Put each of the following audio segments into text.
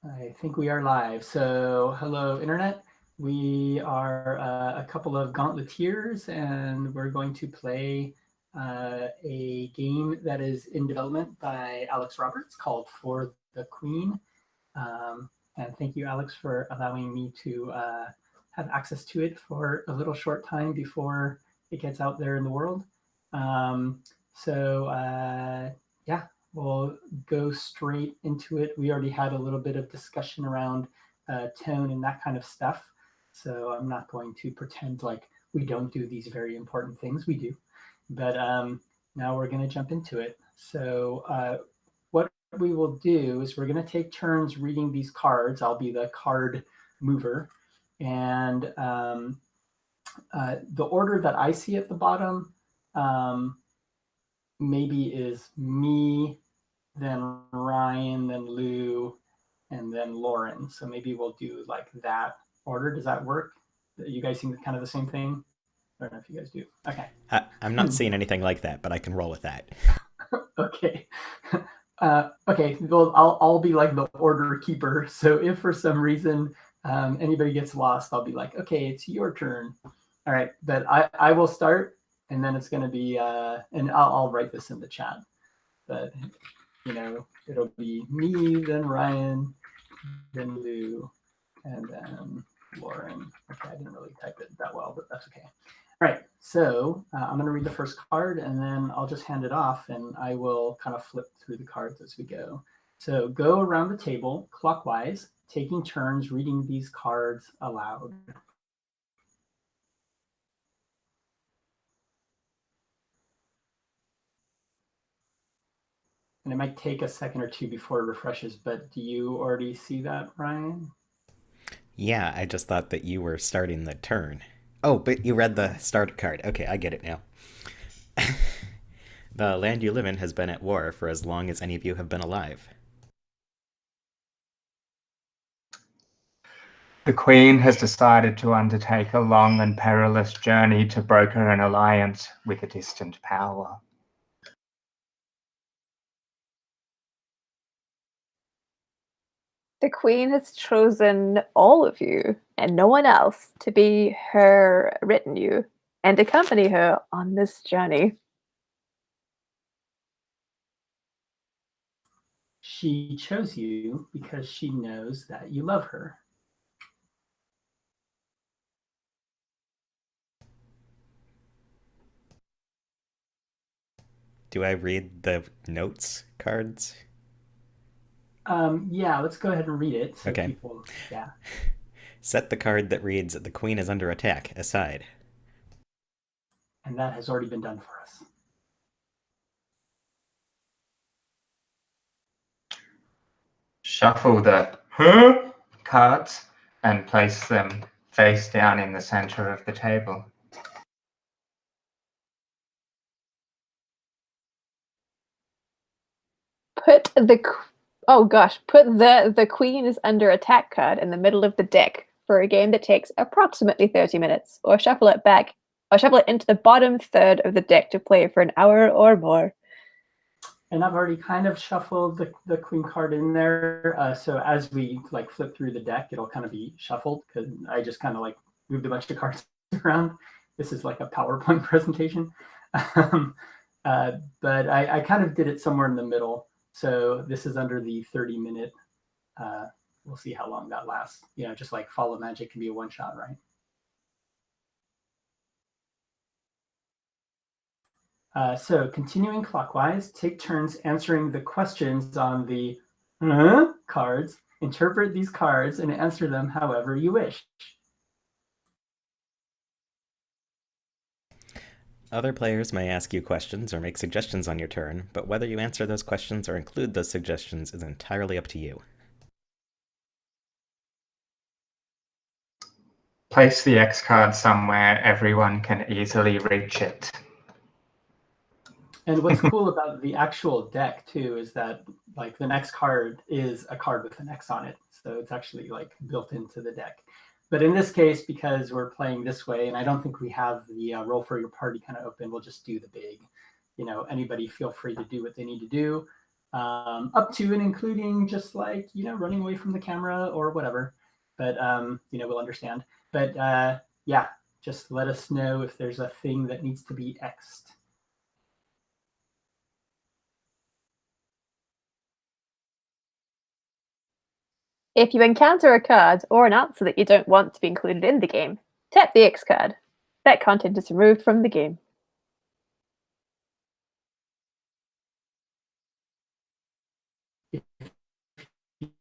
I think we are live. So hello, Internet. We are a couple of Gauntleteers, and we're going to play a game that is in development by Alex Roberts called For the Queen. And thank you, Alex, for allowing me to have access to it for a little short time before it gets out there in the world. Um, so, yeah, we'll go straight into it. We already had a little bit of discussion around tone and that kind of stuff. So I'm not going to pretend like we don't do these very important things. We do. But now we're going to jump into it. So what we will do is we're going to take turns reading these cards. I'll be the card mover. And the order that I see at the bottom um, maybe is me, then Ryan, then Lou, and then Lauren. So maybe we'll do like that order. Does that work? You guys seem kind of the same thing. I don't know if you guys do. Okay. I'm not seeing anything like that, but I can roll with that. Okay. Okay. Well, I'll be like the order keeper. So if for some reason anybody gets lost, I'll be like, okay, it's your turn. All right. But I will start, and then it's going to be, and I'll write this in the chat. But it'll be me, then Ryan, then Lou, and then Lauren. Okay, I didn't really type it that well, but that's okay. All right, so I'm going to read the first card, and then I'll just hand it off, and I will kind of flip through the cards as we go. So go around the table clockwise, taking turns reading these cards aloud. And it might take a second or two before it refreshes, but do you already see that, Ryan? Yeah, I just thought that you were starting the turn. Oh, but you read the Okay. start card. Okay, I get it now. The land you live in has been at war for as long as any of you have been alive. The Queen has decided to undertake a long and perilous journey to broker an alliance with a distant power. The Queen has chosen all of you and no one else to be her retinue and accompany her on this journey. She chose you because she knows that you love her. Do I read the notes cards? Yeah, let's go ahead and read it so Okay. people, yeah. Set the card that reads, "The Queen is under attack," aside. And that has already been done for us. Shuffle the cards and place them face down in the center of the table. Put the Queen is under attack card in the middle of the deck for a game that takes approximately 30 minutes, or shuffle it into the bottom third of the deck to play for an hour or more. And I've already kind of shuffled the queen card in there. So as we like flip through the deck, it'll kind of be shuffled because I just kind of like moved a bunch of cards around. This is like a PowerPoint presentation. Um, but I kind of did it somewhere in the middle. So this is under the 30-minute. Uh, we'll see how long that lasts. Just like Follow Magic can be a one shot, right? So continuing clockwise, take turns answering the questions on the cards. Interpret these cards and answer them however you wish. Other players may ask you questions or make suggestions on your turn, but whether you answer those questions or include those suggestions is entirely up to you. Place the X card somewhere everyone can easily reach it. And what's cool about the actual deck too is that like the next card is a card with an X on it. So it's actually like built into the deck. But in this case, because we're playing this way, and I don't think we have the roll for your party kind of open, we'll just do the big. Anybody feel free to do what they need to do. up to and including just like, running away from the camera or whatever. But, we'll understand. But yeah, just let us know if there's a thing that needs to be X'd. If you encounter a card or an answer that you don't want to be included in the game, tap the X card. That content is removed from the game. If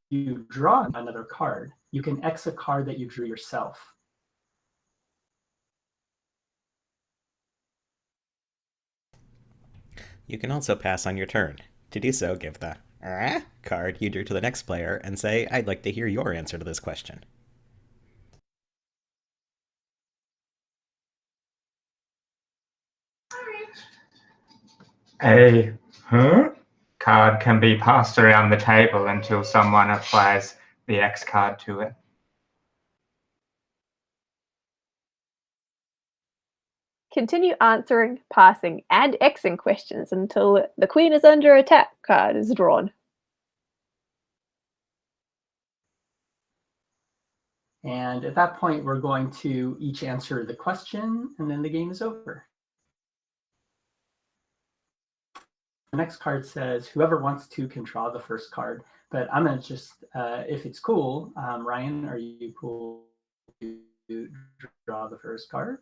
you draw another card, you can X a card that you drew yourself. You can also pass on your turn. To do so, give the card you drew to the next player and say, I'd like to hear your answer to this question. A card can be passed around the table until someone applies the X card to it. Continue answering, passing, and Xing questions until the Queen is under attack card is drawn. And at that point, we're going to each answer the question, and then the game is over. The next card says, whoever wants to can draw the first card. But I'm going to just, if it's cool, Ryan, are you cool to draw the first card?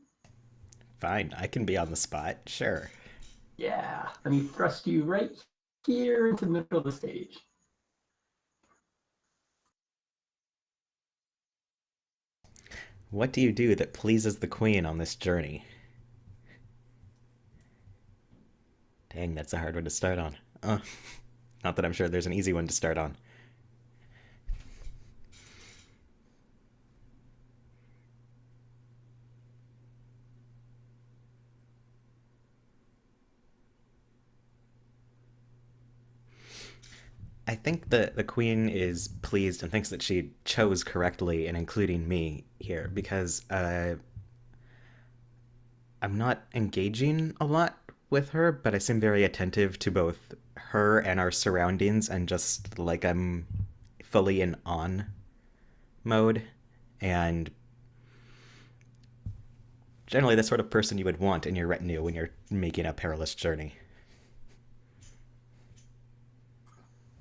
Fine, I can be on the spot, sure. Yeah, let me thrust you right here into the middle of the stage. What do you do that pleases the Queen on this journey? Dang, that's a hard one to start on. Not that I'm sure there's an easy one to start on. I think the Queen is pleased and thinks that she chose correctly in including me here because I'm not engaging a lot with her, but I seem very attentive to both her and our surroundings and just like I'm fully in on mode and generally the sort of person you would want in your retinue when you're making a perilous journey.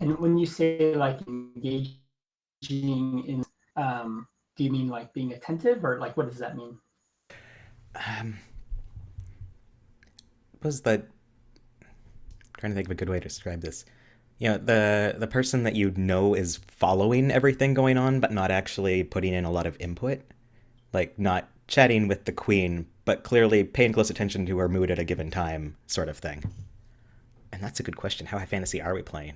And when you say like engaging in, do you mean like being attentive or like what does that mean? Was the trying to think of a good way to describe this. The person that you know is following everything going on, but not actually putting in a lot of input, like not chatting with the Queen, but clearly paying close attention to her mood at a given time, sort of thing. And that's a good question. How high fantasy are we playing?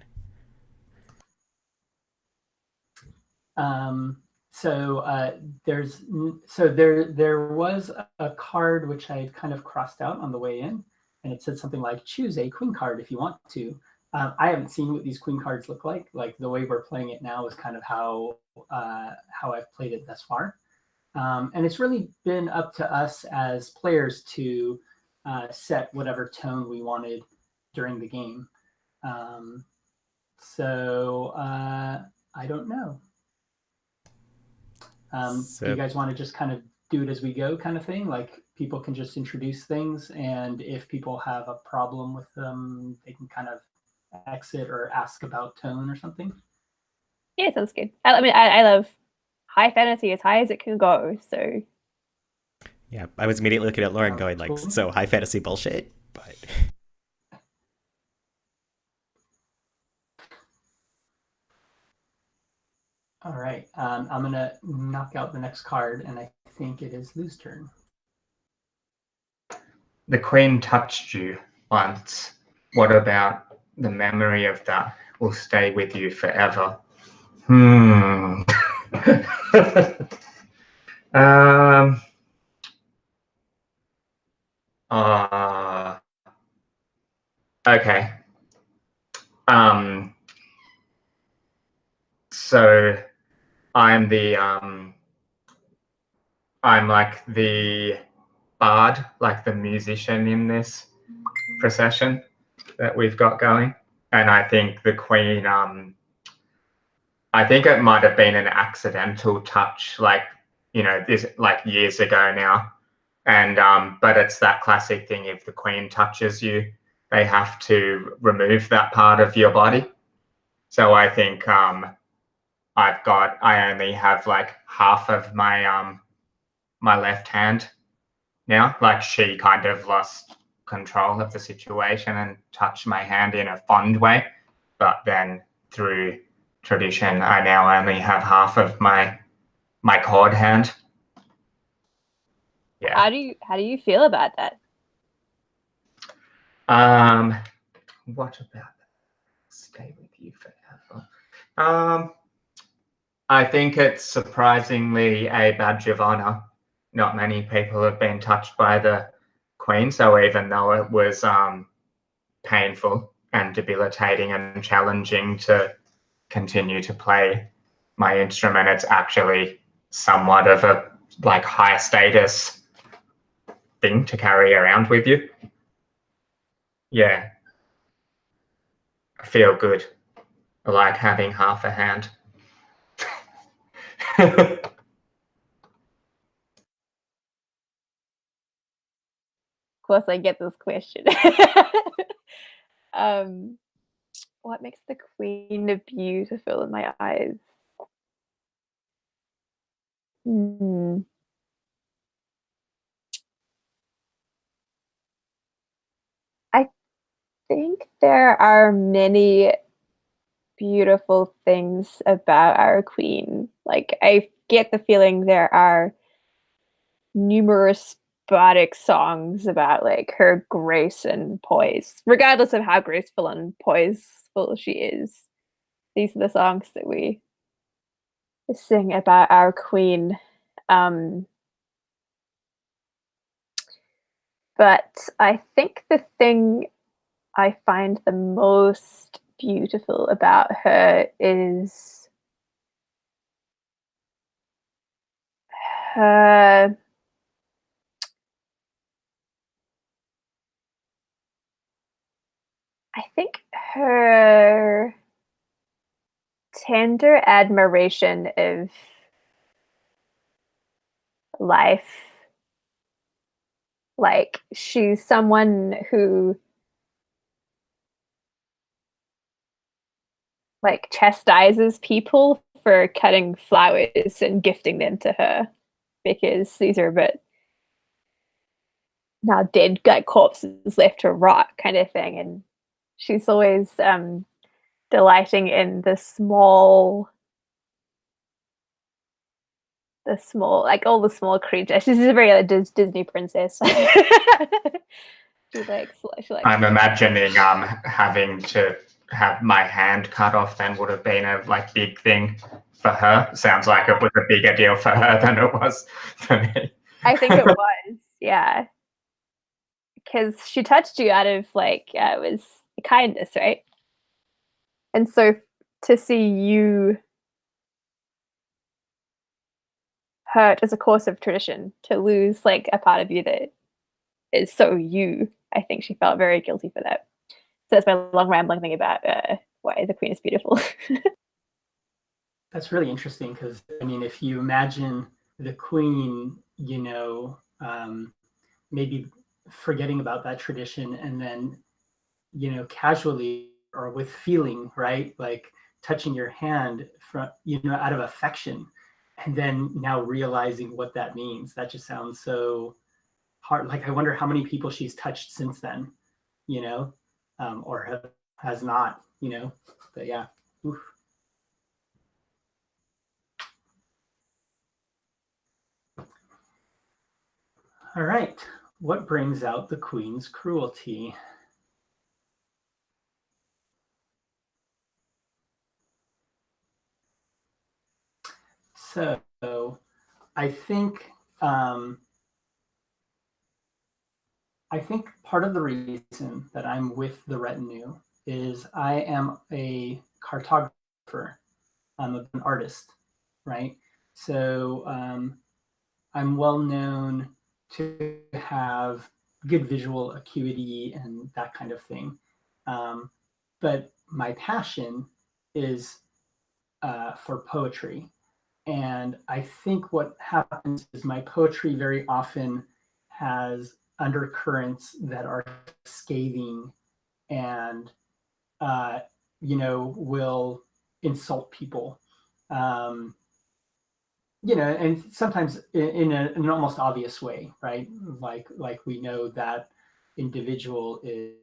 There was a card which I had kind of crossed out on the way in, and it said something like choose a Queen card if you want to. I haven't seen what these Queen cards look like. Like the way we're playing it now is kind of how I've played it thus far, and it's really been up to us as players to set whatever tone we wanted during the game. I don't know. Do you guys want to just kind of do it as we go kind of thing? Like people can just introduce things, and if people have a problem with them, they can kind of exit or ask about tone or something? Yeah, sounds good. I love high fantasy as high as it can go, so... Yeah, I was immediately looking at Lauren going like, cool. So high fantasy bullshit? But... All right, I'm going to knock out the next card, and I think it is Lou's turn. The Queen touched you once. What about the memory of that will stay with you forever? Okay. So I'm like the bard, like the musician in this procession that we've got going. and I think the queen, I think it might have been an accidental touch, like, you know, this like years ago now. And but it's that classic thing, if the queen touches you, they have to remove that part of your body. So I think I only have like half of my my left hand now. Like, she kind of lost control of the situation and touched my hand in a fond way, but then through tradition, I now only have half of my cord hand. Yeah. How do you feel about that? What about that? Stay with you forever. I think it's surprisingly a badge of honor. Not many people have been touched by the queen, so even though it was painful and debilitating and challenging to continue to play my instrument, it's actually somewhat of a like high status thing to carry around with you. Yeah, I feel good. I like having half a hand. Of course, I get this question. What makes the queen beautiful in my eyes? I think there are many beautiful things about our queen. Like, I get the feeling there are numerous bardic songs about like her grace and poise, regardless of how graceful and poiseful she is. These are the songs that we sing about our queen. But I think the thing I find the most beautiful about her is her I think her tender admiration of life. Like, she's someone who like chastises people for cutting flowers and gifting them to her, because these are a bit now dead like corpses left to rot kind of thing. And she's always delighting in the small like all the small creatures. She's a very like, Disney princess. she likes I'm imagining having to have my hand cut off then would have been a like big thing for her. Sounds like it was a bigger deal for her than it was for me. I think it was, yeah, because she touched you out of like it was kindness, right? And so to see you hurt as a course of tradition, to lose like a part of you that is so you, I think she felt very guilty for that. So that's my long rambling thing about why the queen is beautiful. That's really interesting, because I mean, if you imagine the queen, you know, maybe forgetting about that tradition and then, you know, casually or with feeling, right, like touching your hand from, you know, out of affection, and then now realizing what that means. That just sounds so hard. Like, I wonder how many people she's touched since then, you know, or has not, you know. But yeah. Oof. All right. What brings out the queen's cruelty? So I think part of the reason that I'm with the retinue is I am a cartographer. I'm an artist, right? So I'm well known to have good visual acuity and that kind of thing. but my passion is for poetry. And I think what happens is my poetry very often has undercurrents that are scathing and, will insult people. And sometimes in an almost obvious way, right? Like we know that individual is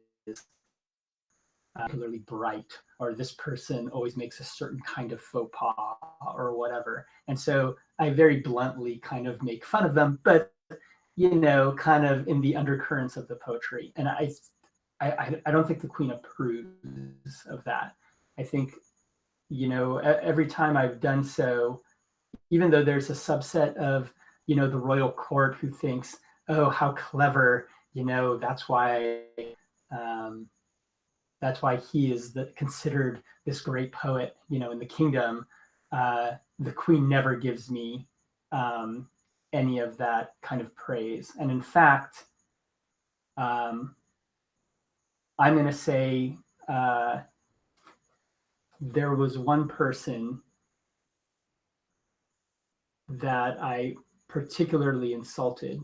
particularly bright, or this person always makes a certain kind of faux pas or whatever. And so I very bluntly kind of make fun of them, but kind of in the undercurrents of the poetry. And I don't think the Queen approves of that. I think, every time I've done so, even though there's a subset of, the royal court who thinks, oh, how clever, um, that's why he is considered this great poet, in the kingdom. The Queen never gives me any of that kind of praise. And in fact, I'm going to say there was one person that I particularly insulted,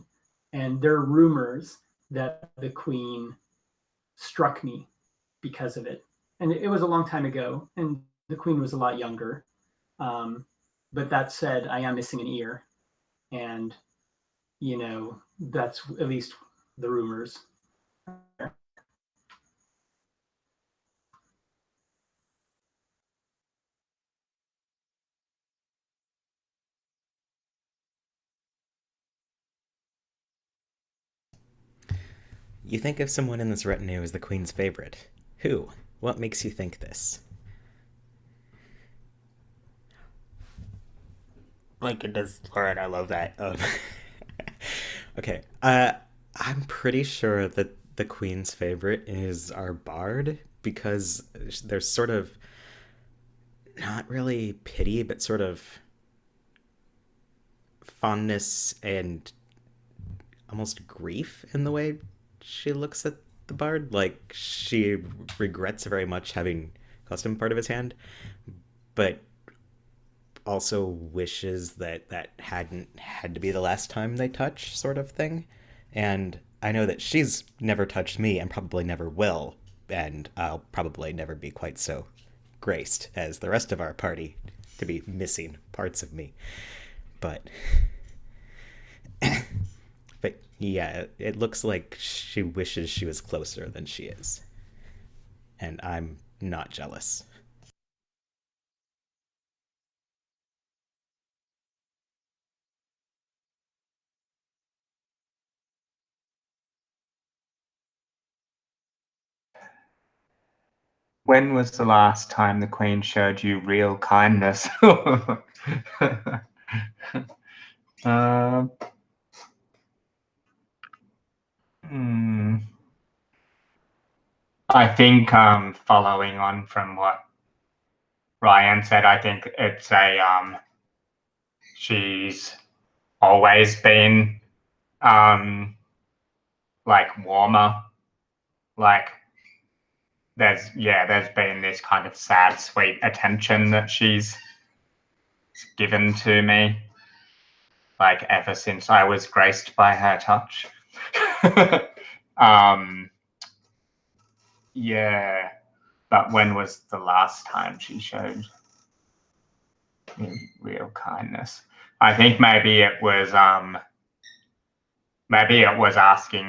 and there are rumors that the Queen struck me because of it. And it was a long time ago, and the Queen was a lot younger. But that said, I am missing an ear, and that's at least the rumors. You think of someone in this retinue as the Queen's favorite. Who? What makes you think this? My goodness, Lauren, I love that. Okay, I'm pretty sure that the Queen's favorite is our bard, because there's sort of not really pity, but sort of fondness and almost grief in the way she looks at the bard. Like, she regrets very much having cost him part of his hand, but also wishes that that hadn't had to be the last time they touch, sort of thing. And I know that she's never touched me and probably never will, and I'll probably never be quite so graced as the rest of our party to be missing parts of me. But but yeah, it looks like she wishes she was closer than she is. And I'm not jealous. When was the last time the Queen showed you real kindness? I think following on from what Ryan said, I think it's she's always been like warmer, like there's been this kind of sad, sweet attention that she's given to me, like ever since I was graced by her touch. Yeah, but when was the last time she showed me real kindness? I think maybe it was asking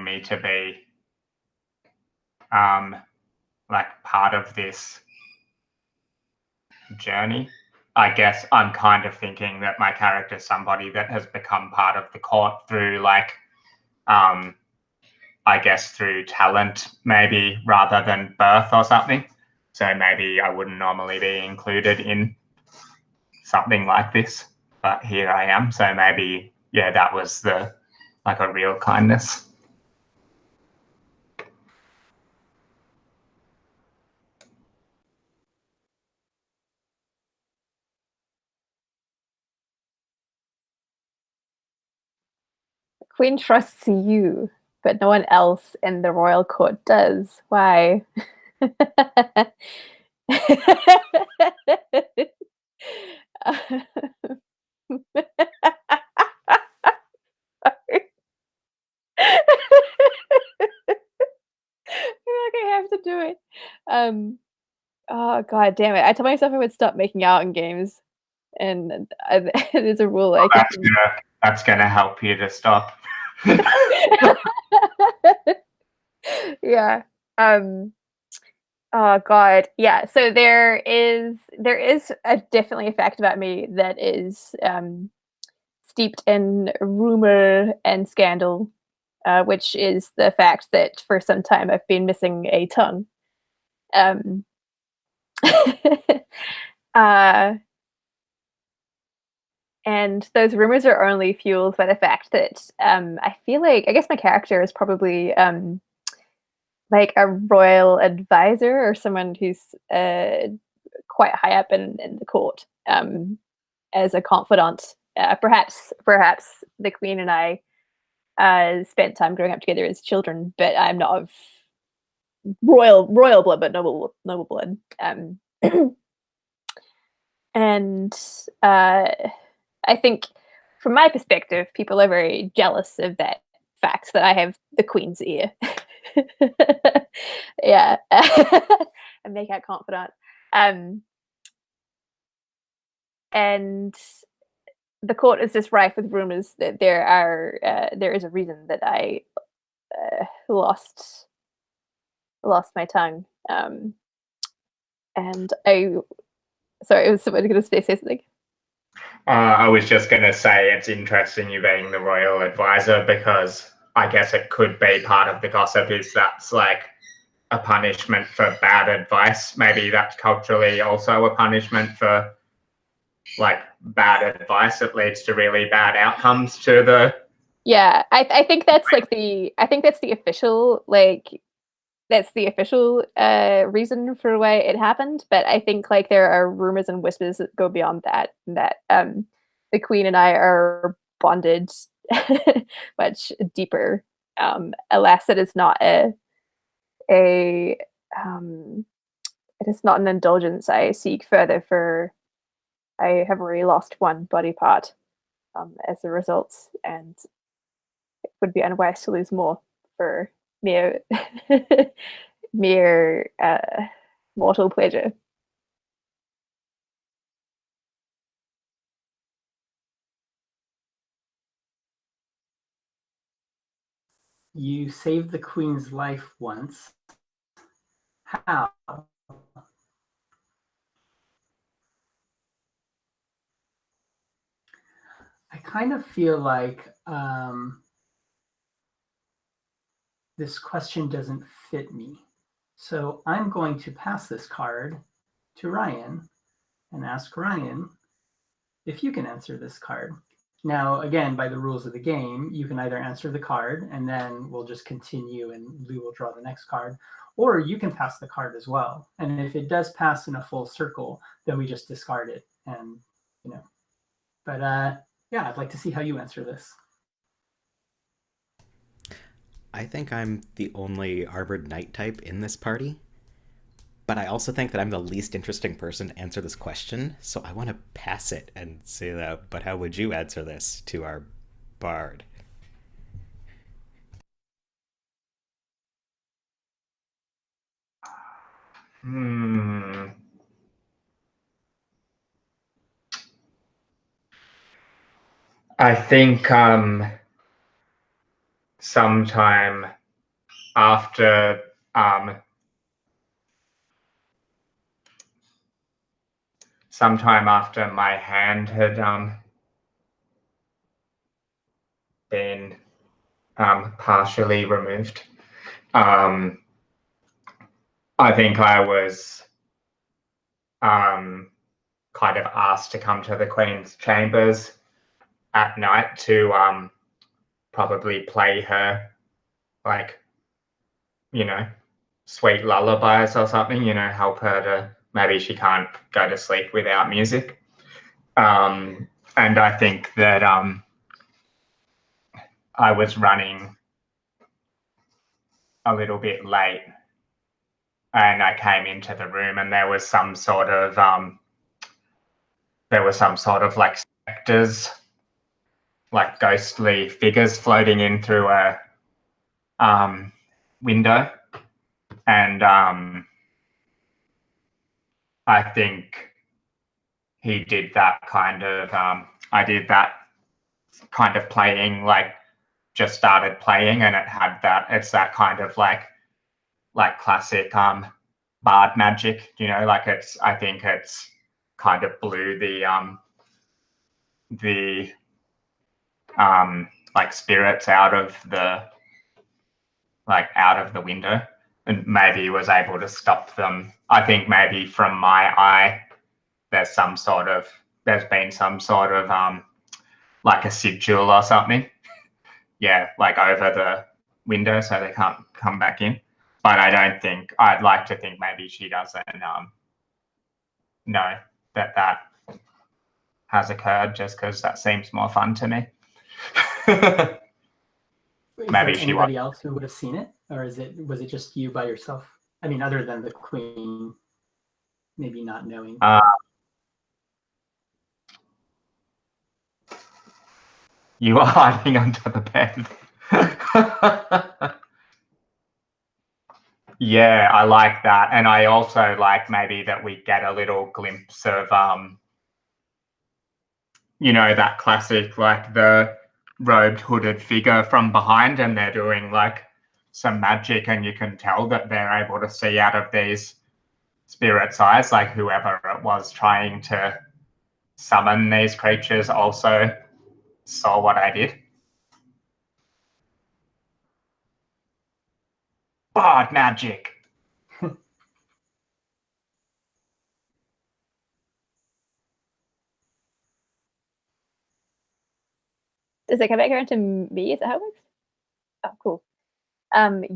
me to be like part of this journey. I guess I'm kind of thinking that my character is somebody that has become part of the court through like I guess through talent, maybe, rather than birth or something. So maybe I wouldn't normally be included in something like this, but here I am. So maybe, yeah, that was like a real kindness. Queen trusts you, but no one else in the royal court does. Why? I feel like I have to do it. Oh god damn it. I told myself I would stop making out in games, and it is a rule I That's gonna help you to stop. Yeah. Oh god. Yeah. So there is definitely a fact about me that is steeped in rumor and scandal, which is the fact that for some time I've been missing a tongue. Um, uh, and those rumors are only fueled by the fact that I feel like I guess my character is probably like a royal advisor or someone who's quite high up in the court as a confidant. Perhaps the queen and I spent time growing up together as children, but I'm not of royal blood, but noble blood. And I think, from my perspective, people are very jealous of that fact that I have the queen's ear. Yeah, and make out confidant. And the court is just rife with rumors that there is a reason that I lost my tongue. And sorry, I was going to say something. I was just going to say it's interesting you being the royal advisor, because I guess it could be part of the gossip is that's like a punishment for bad advice. Maybe that's culturally also a punishment for like bad advice. It leads to really bad outcomes to the. Yeah, I think that's like that's the official reason for why it happened. But I think like there are rumors and whispers that go beyond that the queen and I are bonded much deeper. Alas, it is not it is not an indulgence I seek further, for I have already lost one body part as a result, and it would be unwise to lose more for mere mere mortal pleasure. You saved the queen's life once. How? I kind of feel like this question doesn't fit me. So I'm going to pass this card to Ryan and ask Ryan if you can answer this card. Now, again, by the rules of the game, you can either answer the card and then we'll just continue and Lou will draw the next card, or you can pass the card as well. And if it does pass in a full circle, then we just discard it. And, but yeah, I'd like to see how you answer this. I think I'm the only Armored Knight type in this party, but I also think that I'm the least interesting person to answer this question, so I want to pass it and say that, but how would you answer this to our bard? I think sometime after my hand had been partially removed, I think I was kind of asked to come to the Queen's chambers at night to probably play her like, sweet lullabies or something, help her to, maybe she can't go to sleep without music. And I think that I was running a little bit late and I came into the room, and there was some sort of like specters, like ghostly figures floating in through a window, and I think he did that kind of. I did that kind of playing, like just started playing, and it had that. It's that kind of like classic bard magic, you know. Like it's. I think it's kind of blew the like spirits out of the window, and maybe was able to stop them. I think maybe from my eye, there's been some sort of like a sigil or something, yeah, like over the window, so they can't come back in. But I don't think. I'd like to think maybe she doesn't know that has occurred, just because that seems more fun to me. Is Maybe there she anybody else who would have seen it, or was it just you by yourself? I mean, other than the queen, maybe not knowing. You are hiding under the bed. Yeah, I like that, and I also like maybe that we get a little glimpse of you know, that classic, like the robed hooded figure from behind, and they're doing like some magic, and you can tell that they're able to see out of these spirits' eyes, like whoever it was trying to summon these creatures also saw what I did. Bard magic. Does it come back around to me? Is that how it works? Oh, cool.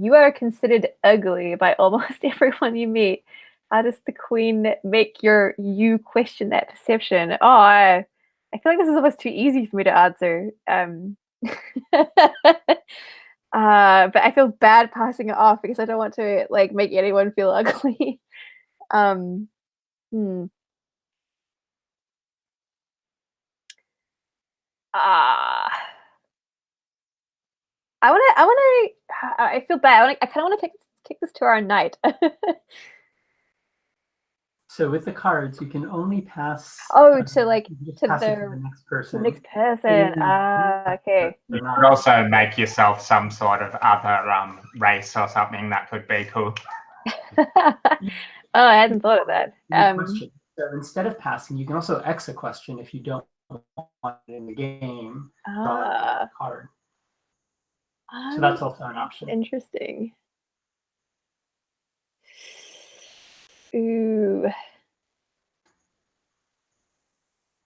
You are considered ugly by almost everyone you meet. How does the queen make you question that perception? Oh, I feel like this is almost too easy for me to answer. But I feel bad passing it off because I don't want to like make anyone feel ugly. Hmm. I feel bad. I kind of want to kick this to our knight. So with the cards, you can only pass. Oh, to like to the next person. The next person. Okay. You could also make yourself some sort of other race or something. That could be cool. Oh, I hadn't thought of that. So instead of passing, you can also X a question if you don't want it in the game. Card. So that's also an option. Interesting. Ooh.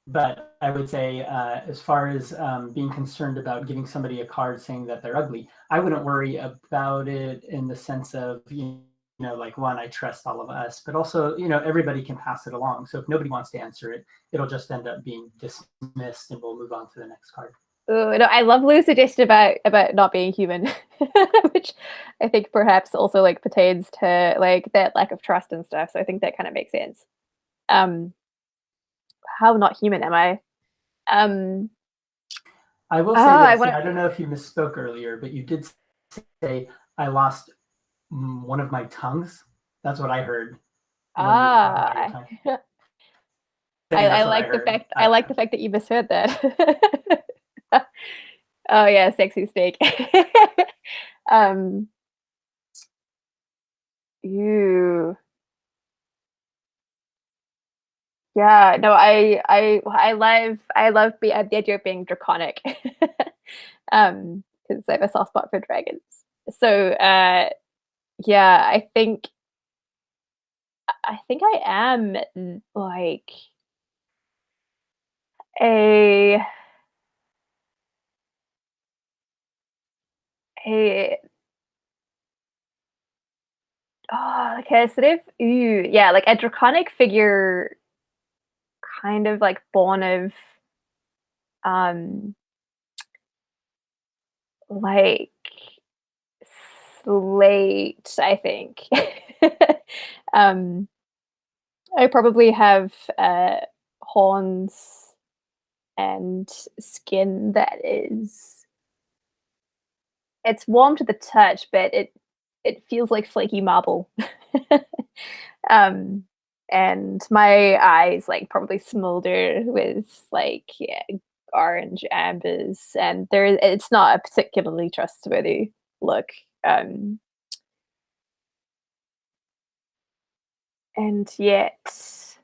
But I would say, as far as being concerned about giving somebody a card saying that they're ugly, I wouldn't worry about it in the sense of, you know, like, one, I trust all of us, but also, you know, everybody can pass it along. So if nobody wants to answer it, it'll just end up being dismissed, and we'll move on to the next card. Oh, no, I love Lou's suggestion about not being human, which I think perhaps also like pertains to like that lack of trust and stuff. So I think that kind of makes sense. How not human am I? I will say this. I don't know if you misspoke earlier, but you did say I lost one of my tongues. That's what I heard. I like the fact. I like the fact that you misheard that. Oh yeah, sexy steak. You. Yeah, no, I love the idea of being draconic. Because I have a soft spot for dragons. So yeah, I think I am like a okay, sort of yeah, like a draconic figure, kind of like born of like slate, I think. I probably have horns and skin that is it's warm to the touch, but it feels like flaky marble. um, and my eyes like probably smolder with like orange ambers, and it's not a particularly trustworthy look. Um, and yet,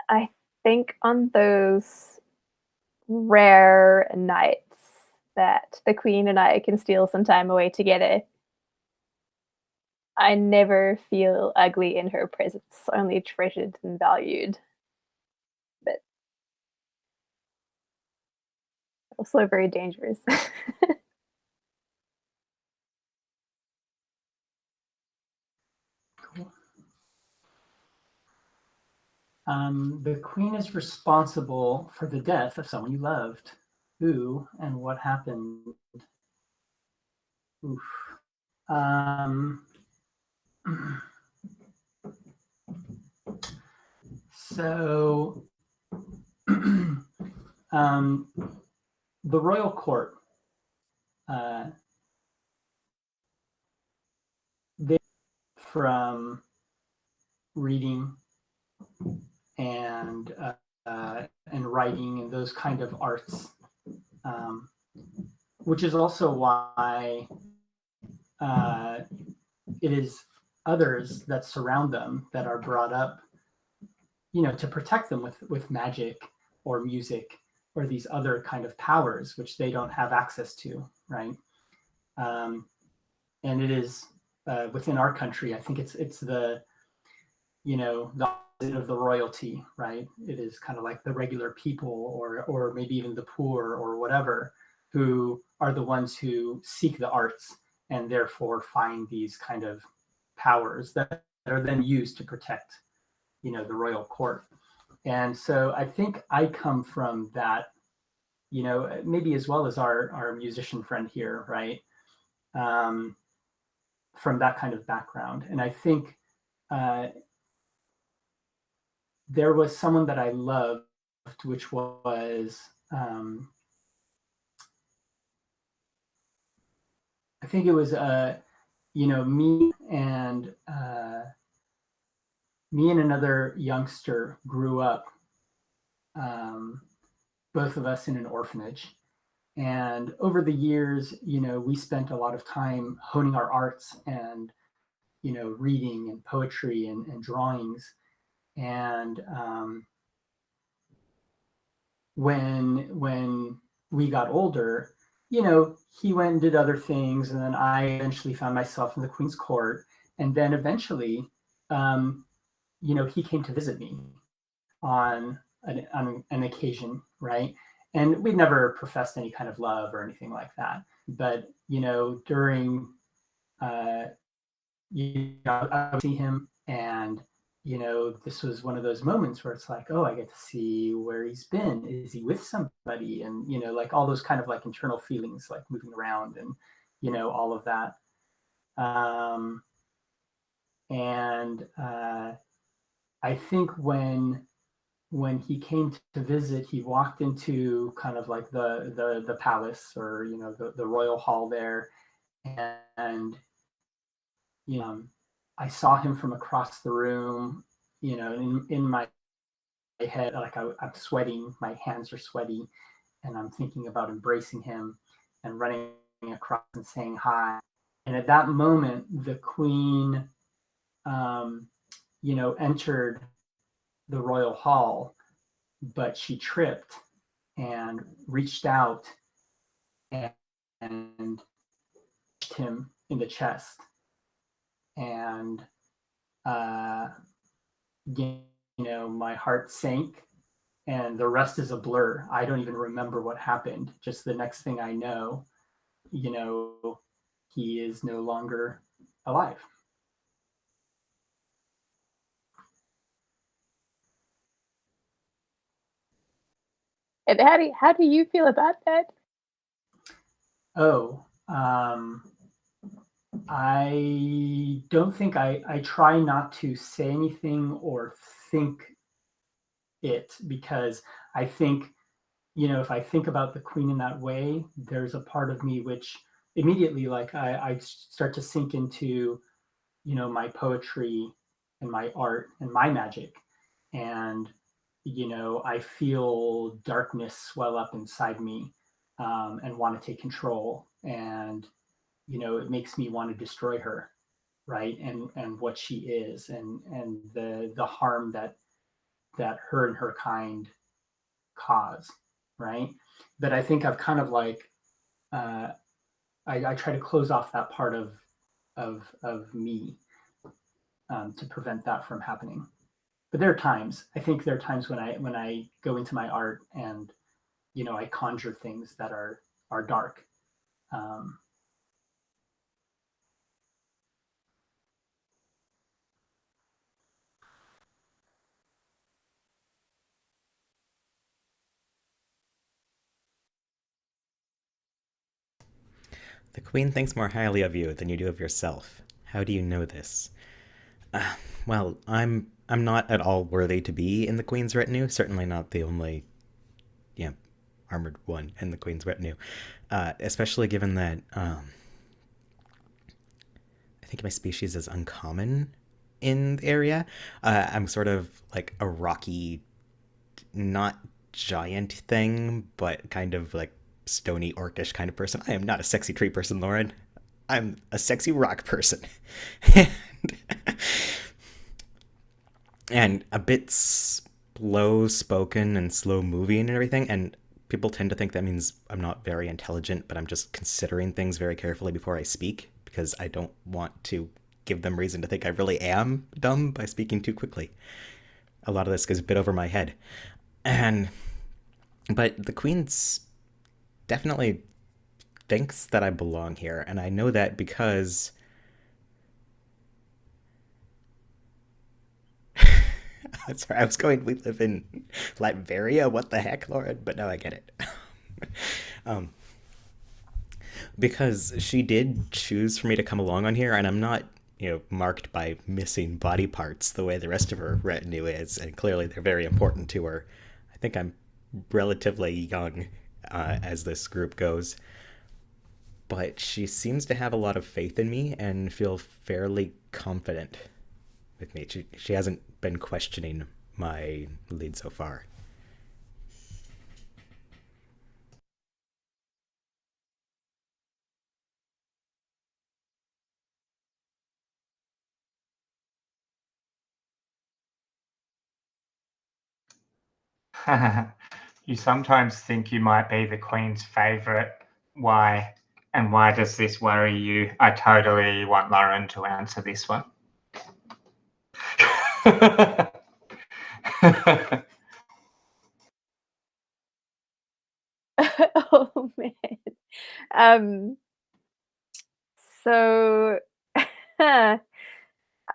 I think on those rare nights that the Queen and I can steal some time away together, I never feel ugly in her presence, only treasured and valued, but also very dangerous. Cool. The Queen is responsible for the death of someone you loved. Who and what happened? Oof. So, the royal court, they from reading and writing and those kind of arts, which is also why it is others that surround them that are brought up, to protect them with magic or music or these other kind of powers which they don't have access to, right? And it is within our country. I think it's the the opposite of the royalty, right? It is kind of like the regular people, or maybe even the poor or whatever, who are the ones who seek the arts and therefore find these kind of powers that are then used to protect, the royal court. And so I think I come from that, maybe as well as our musician friend here, right? From that kind of background. And I think there was someone that I loved, which was, I think it was, me and another youngster grew up, both of us in an orphanage. And over the years, we spent a lot of time honing our arts and, reading and poetry and drawings. And when we got older, he went and did other things, and then I eventually found myself in the Queen's Court, and then eventually, he came to visit me on an occasion, right? And we'd never professed any kind of love or anything like that, but during I would see him, and this was one of those moments where it's like, oh, I get to see where he's been. Is he with somebody? And like all those kind of like internal feelings, like moving around and all of that. And I think when he came to visit, he walked into kind of like the palace, or the royal hall there, and I saw him from across the room, in my head, like I'm sweating, my hands are sweaty, and I'm thinking about embracing him and running across and saying hi. And at that moment, the Queen, entered the royal hall, but she tripped and reached out and hit him in the chest. And my heart sank, and the rest is a blur. I don't even remember what happened. Just the next thing I know, he is no longer alive. And how do you feel about that? Oh, I don't think I try not to say anything or think it, because I think, if I think about the queen in that way, there's a part of me which immediately, like, I start to sink into, my poetry and my art and my magic. And, I feel darkness swell up inside me, and want to take control. And, it makes me want to destroy her, right? And what she is, and the harm that her and her kind cause, right? But I think I've kind of like, uh, I try to close off that part of me, to prevent that from happening. But I think there are times when I go into my art and, I conjure things that are dark. Um, The queen thinks more highly of you than you do of yourself. How do you know this? Well, I'm not at all worthy to be in the queen's retinue. Certainly not the only, yeah, armored one in the queen's retinue. Especially given that I think my species is uncommon in the area. I'm sort of like a rocky, not giant thing, but kind of like stony orcish kind of person. I am not a sexy tree person, Lauren. I'm a sexy rock person. and, and a bit slow spoken and slow moving and everything. And people tend to think that means I'm not very intelligent, but I'm just considering things very carefully before I speak, because I don't want to give them reason to think I really am dumb by speaking too quickly. A lot of this goes a bit over my head. And but the queen's definitely thinks that I belong here, and I know that because sorry, I was going, we live in Latveria, what the heck, Lauren? But now I get it. um, because she did choose for me to come along on here, and I'm not, marked by missing body parts the way the rest of her retinue is, and clearly they're very important to her. I think I'm relatively young, as this group goes, but she seems to have a lot of faith in me and feel fairly confident with me. She hasn't been questioning my lead so far. You sometimes think you might be the queen's favorite. Why? And why does this worry you? I totally want Lauren to answer this one. Oh man. Um, so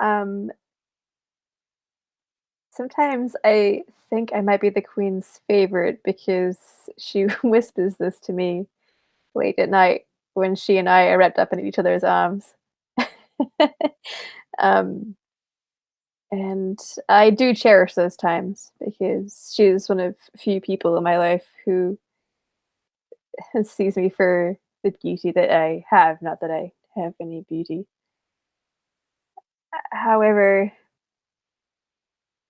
um, sometimes I think I might be the queen's favorite because she whispers this to me late at night when she and I are wrapped up in each other's arms. um, and I do cherish those times because she's one of few people in my life who sees me for the beauty that I have, not that I have any beauty. However,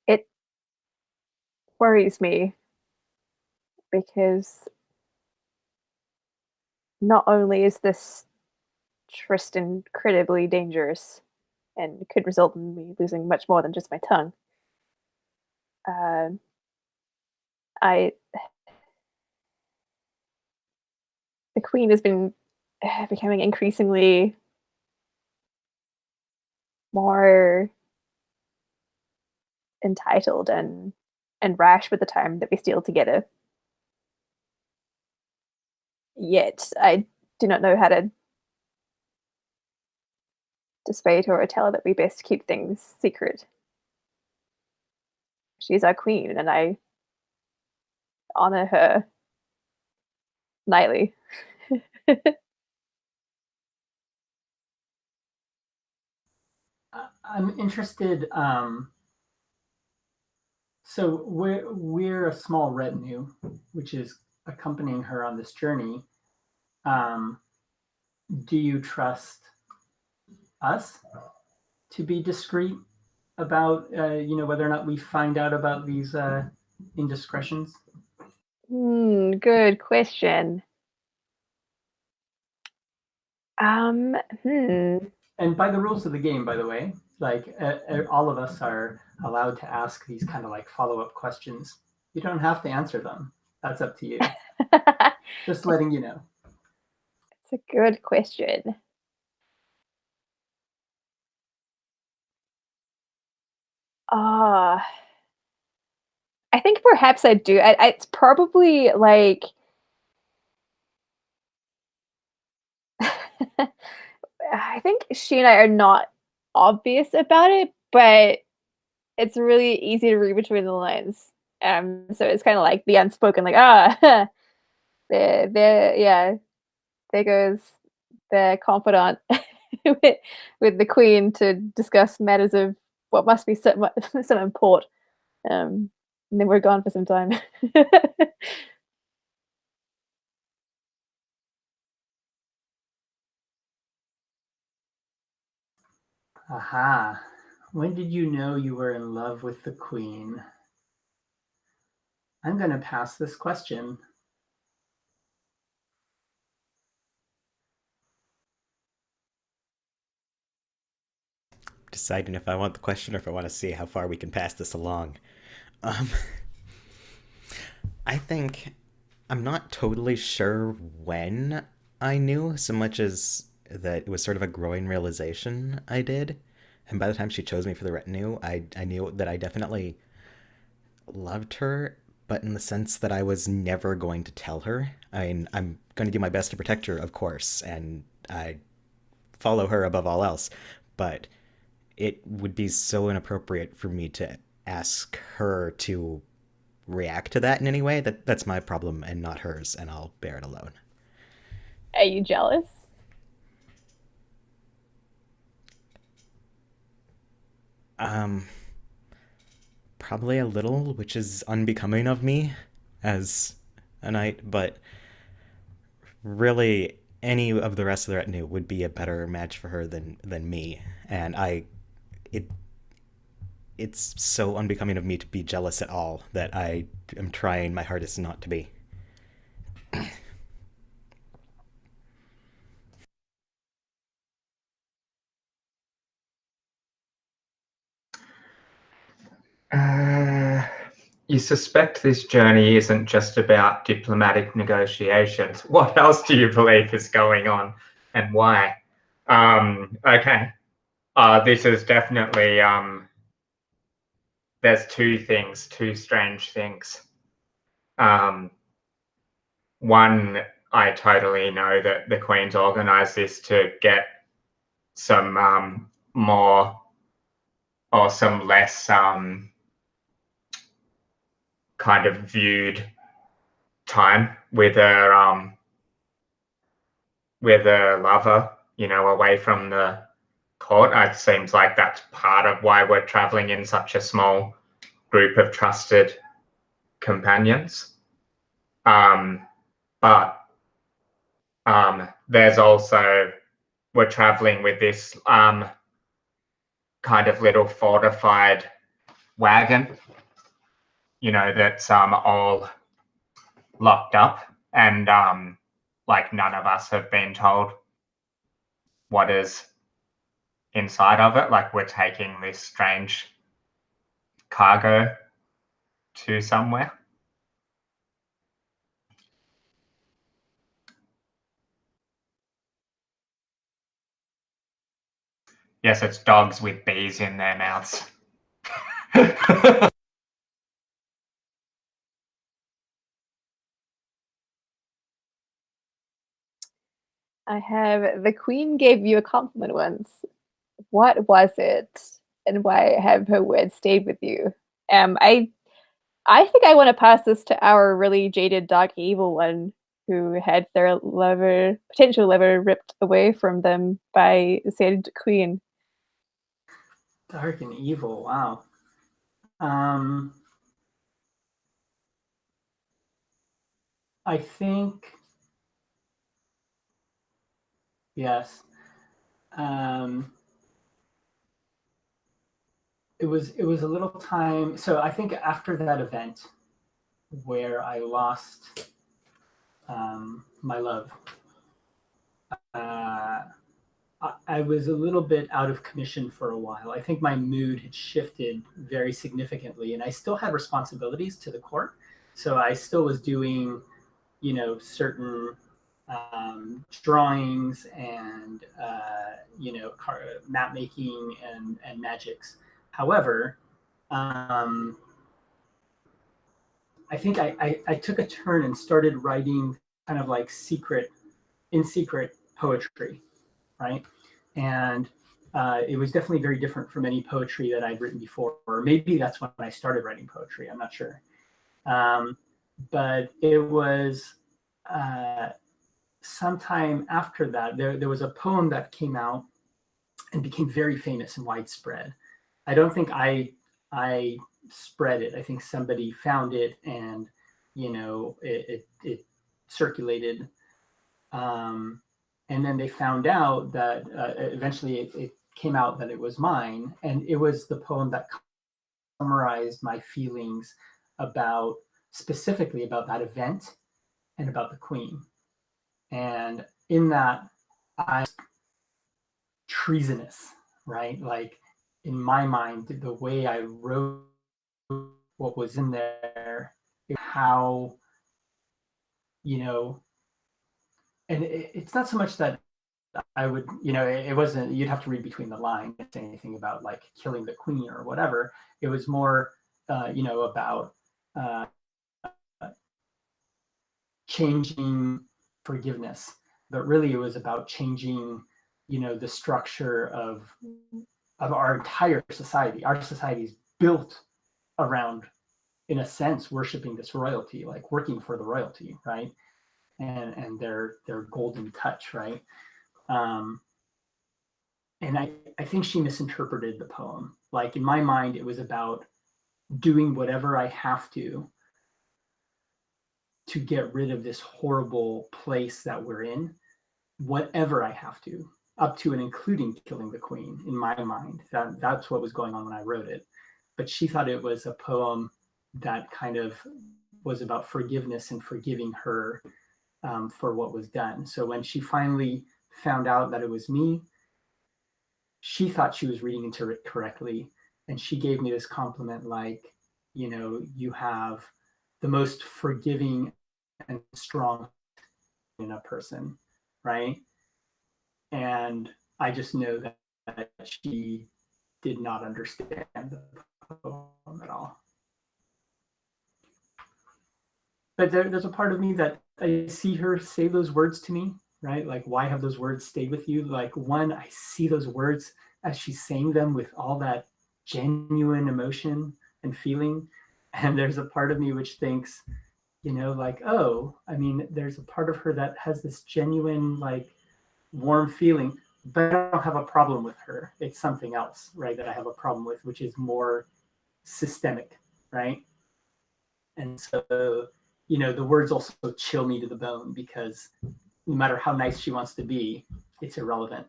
it worries me because not only is this tryst incredibly dangerous and could result in me losing much more than just my tongue, uh, I the queen has been becoming increasingly more entitled and rash with the time that we steal together. Yet I do not know how to dissuade her or tell her that we best keep things secret. She's our queen, and I honor her nightly. I'm interested. So we're a small retinue, which is accompanying her on this journey. Do you trust us to be discreet about whether or not we find out about these indiscretions? Good question. Hmm. And by the rules of the game, by the way, like all of us are allowed to ask these kind of like follow-up questions. You don't have to answer them. That's up to you. Just letting you know. It's a good question. Ah, I think perhaps I do. It's probably like I think she and I are not obvious about it, but it's really easy to read between the lines. So it's kind of like the unspoken, like yeah, there goes the confidant with the queen to discuss matters of what must be some import. And then we're gone for some time. Aha. When did you know you were in love with the queen? I'm going to pass this question. Deciding if I want the question or if I want to see how far we can pass this along. Um, I think I'm not totally sure when I knew so much as that it was sort of a growing realization I did. And by the time she chose me for the retinue, I knew that I definitely loved her, but in the sense that I was never going to tell her. I mean, I'm going to do my best to protect her, of course, and I follow her above all else, but it would be so inappropriate for me to ask her to react to that in any way. That's my problem and not hers, and I'll bear it alone. Are you jealous? Um, Probably a little, which is unbecoming of me as a knight, but really any of the rest of the retinue would be a better match for her than me. And it it's so unbecoming of me to be jealous at all that I am trying my hardest not to be. You suspect this journey isn't just about diplomatic negotiations. What else do you believe is going on, and why? Okay. This is definitely there's two strange things. One, I totally know that the Queen's organised this to get some more or some less kind of viewed time with her lover, away from the court. It seems like that's part of why we're traveling in such a small group of trusted companions. But there's also, we're traveling with this kind of little fortified wagon, that's all locked up, and like none of us have been told what is inside of it. Like, we're taking this strange cargo to somewhere. Yes, it's dogs with bees in their mouths. I have the queen gave you a compliment once. What was it, and why have her words stayed with you? I think I want to pass this to our really jaded dark evil one who had their potential lover ripped away from them by the said queen. Dark and evil. Wow. I think yes. It was a little time. So I think after that event where I lost my love, I was a little bit out of commission for a while. I think my mood had shifted very significantly, and I still had responsibilities to the court. So I still was doing, certain drawings and map making and magics. However, I think I took a turn and started writing kind of like secret poetry, right? And it was definitely very different from any poetry that I'd written before. Or maybe that's when I started writing poetry. I'm not sure. But it was sometime after that, there was a poem that came out and became very famous and widespread. I don't think I spread it. I think somebody found it and it circulated. And then they found out that eventually it came out that it was mine, and it was the poem that summarized my feelings about specifically about that event and about the Queen. And in that, I treasonous, right? Like in my mind, the way I wrote what was in there, how, and it's not so much that I would, it wasn't, you'd have to read between the lines, say anything about like killing the Queen or whatever. It was more, about changing forgiveness, but really it was about changing, the structure of our entire society. Our society is built around, in a sense, worshiping this royalty, like working for the royalty, right? And their golden touch, right? And I think she misinterpreted the poem. Like in my mind, it was about doing whatever I have to get rid of this horrible place that we're in, whatever I have to, up to and including killing the Queen. In my mind, that's what was going on when I wrote it. But she thought it was a poem that kind of was about forgiveness and forgiving her for what was done. So when she finally found out that it was me, she thought she was reading into it correctly. And she gave me this compliment like, you have the most forgiving and strong in a person, right? And I just know that she did not understand the poem at all. But there's a part of me that I see her say those words to me, right? Like, why have those words stayed with you? Like, one, I see those words as she's saying them with all that genuine emotion and feeling. And there's a part of me which thinks, like, oh, I mean, there's a part of her that has this genuine, like, warm feeling, but I don't have a problem with her. It's something else, right, that I have a problem with, which is more systemic, right? And so, the words also chill me to the bone because no matter how nice she wants to be, it's irrelevant,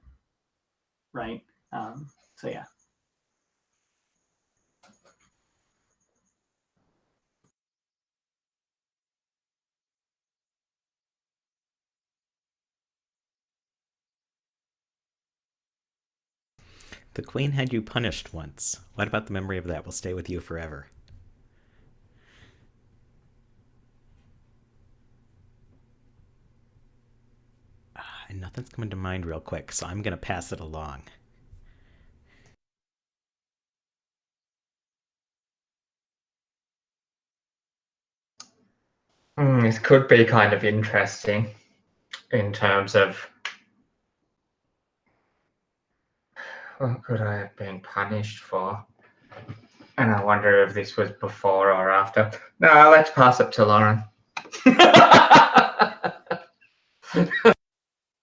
right? So yeah. The Queen had you punished once. What about the memory of that will stay with you forever? And nothing's coming to mind real quick, so I'm going to pass it along. This could be kind of interesting in terms of what could I have been punished for? And I wonder if this was before or after. No, let's pass it to Lauren.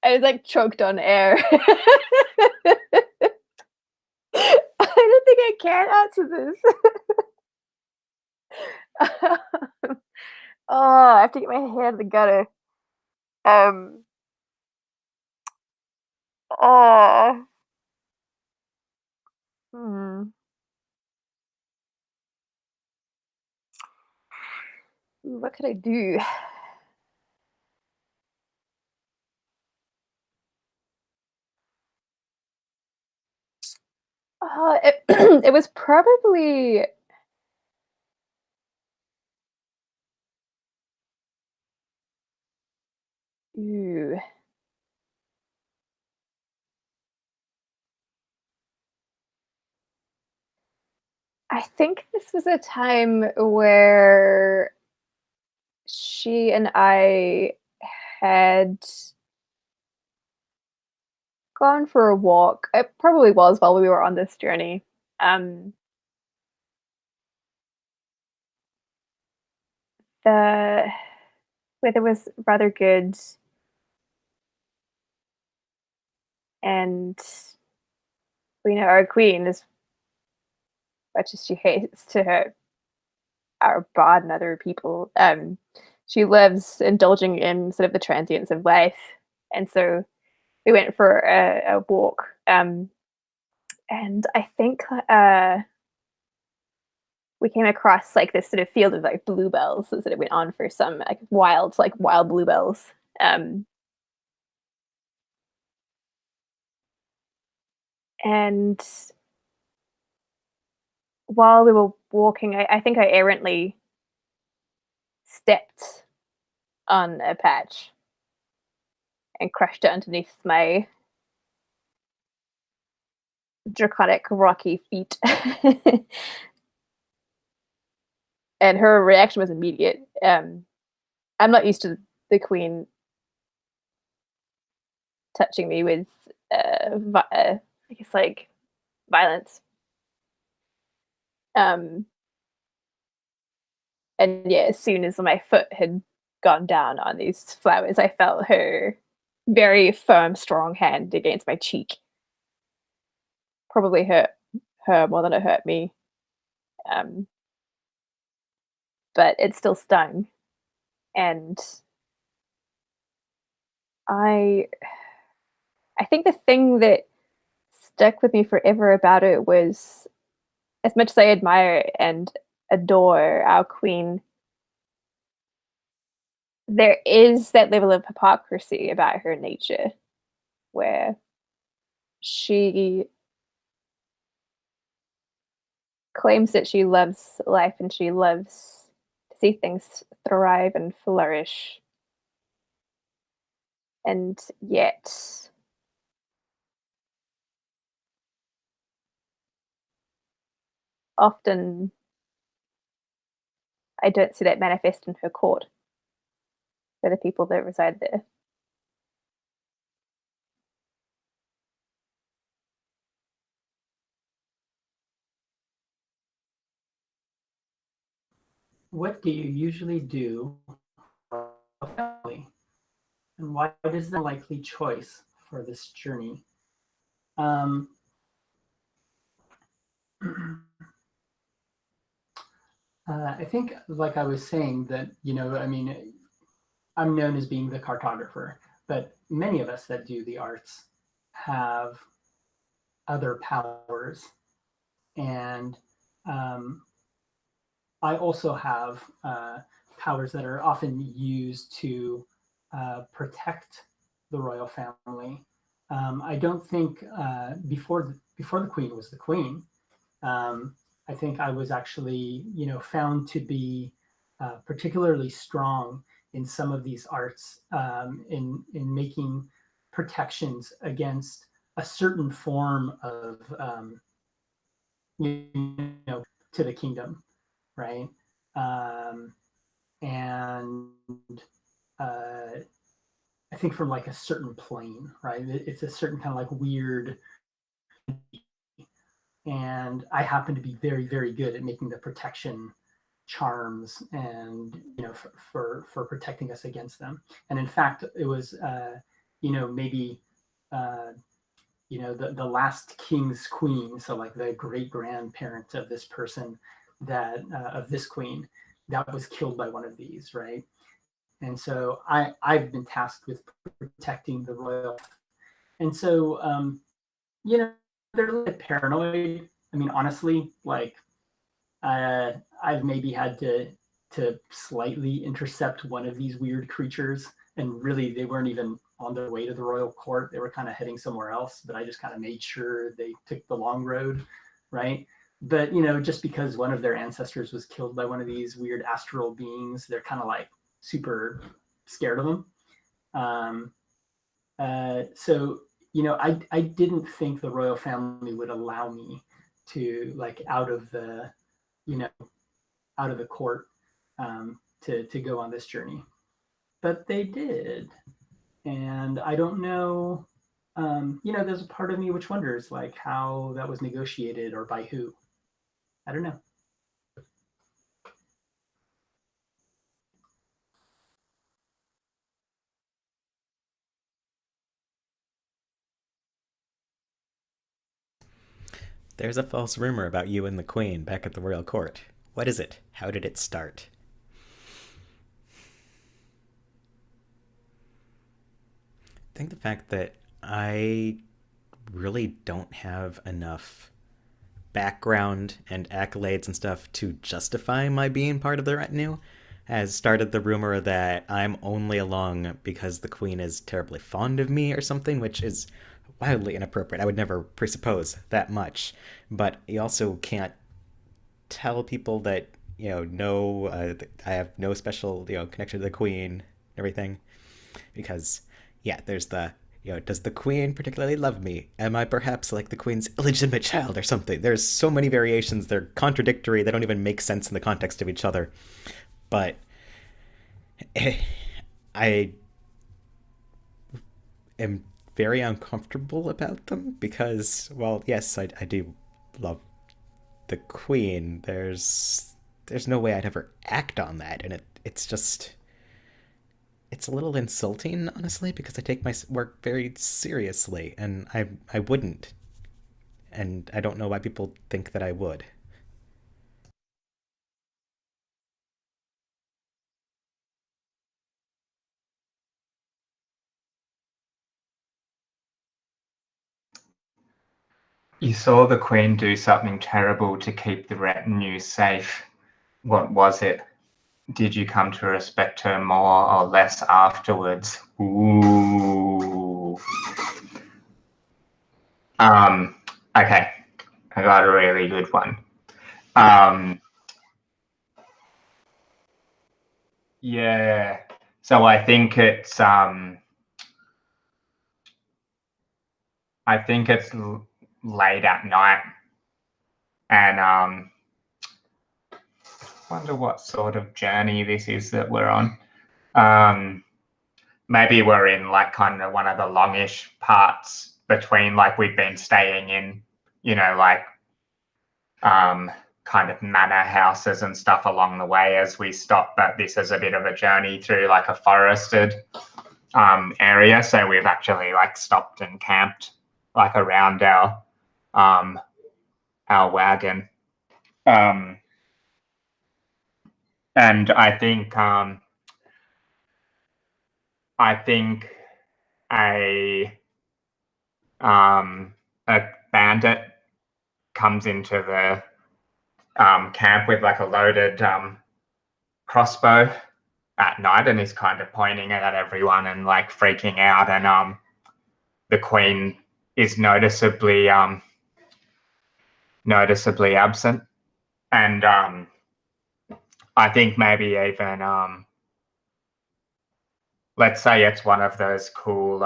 I was like choked on air. I don't can't answer this. Oh, I have to get my head out of the gutter. Um. Oh. Hmm. What could I do? It it was probably ooh. I think this was a time where she and I had gone for a walk. It probably was while we were on this journey. Um, the weather was rather good, and we know our queen, as much as she hates to hurt our bard and other people, she lives indulging in sort of the transience of life. And so we went for a walk. And I think we came across like this sort of field of like bluebells that sort of went on for some like wild bluebells. Um, and while we were walking, I think I errantly stepped on a patch and crushed it underneath my draconic rocky feet. And her reaction was immediate. I'm not used to the queen touching me with, I guess, like violence. Um, and yeah, as soon as my foot had gone down on these flowers, I felt her very firm, strong hand against my cheek. Probably hurt her more than it hurt me. Um, but it still stung. And I I think the thing that stuck with me forever about it was, as much as I admire and adore our queen, there is that level of hypocrisy about her nature where she claims that she loves life and she loves to see things thrive and flourish. And yet, often I don't see that manifest in her court for the people that reside there. What do you usually do for a family? And why is that a likely choice for this journey? Um, I think, like I was saying, that, I mean, I'm known as being the cartographer, but many of us that do the arts have other powers. And um, I also have powers that are often used to protect the royal family. I don't think before the queen was the queen. Um, I think I was actually, found to be particularly strong in some of these arts, in making protections against a certain form of, you to the kingdom, right? Um, and uh, I think from like a certain plane, right? It's a certain kind of like weird, and I happen to be very, very good at making the protection charms, and for protecting us against them. And in fact, it was maybe uh, the last king's queen, so like the great grandparent of this person, that of this queen, that was killed by one of these, right? And so I've been tasked with protecting the royal. And so they're a little bit paranoid. I mean, honestly, like I've maybe had to slightly intercept one of these weird creatures, and really they weren't even on their way to the royal court. They were kind of heading somewhere else, but I just kind of made sure they took the long road, right? But just because one of their ancestors was killed by one of these weird astral beings, they're kind of like super scared of them. So I didn't think the royal family would allow me to, like, out of the court, to go on this journey, but they did. And I don't know, there's a part of me which wonders, like, how that was negotiated or by who. I don't know. There's a false rumor about you and the Queen back at the royal court. What is it? How did it start? I think the fact that I really don't have enough background and accolades and stuff to justify my being part of the retinue has started the rumor that I'm only along because the Queen is terribly fond of me or something, which is wildly inappropriate. I would never presuppose that much. But you also can't tell people that, no, I have no special, connection to the Queen and everything. Because, yeah, there's the, does the Queen particularly love me? Am I perhaps like the Queen's illegitimate child or something? There's so many variations. They're contradictory. They don't even make sense in the context of each other. But I am very uncomfortable about them because, well, yes, I do love the Queen. There's no way I'd ever act on that, and it's just, it's a little insulting, honestly, because I take my work very seriously, and I wouldn't, and I don't know why people think that I would. You saw the Queen do something terrible to keep the retinue safe. What was it? Did you come to respect her more or less afterwards? Ooh. Okay, I got a really good one. Yeah, so I think it's late at night, and wonder what sort of journey this is that we're on. Maybe we're in like kind of one of the longish parts between, like, we've been staying in, like kind of manor houses and stuff along the way as we stop, but this is a bit of a journey through like a forested area, so we've actually like stopped and camped like around our wagon, and I think a bandit comes into the camp with like a loaded crossbow at night and is kind of pointing it at everyone and like freaking out, and the Queen is noticeably absent, and I think maybe even let's say it's one of those cool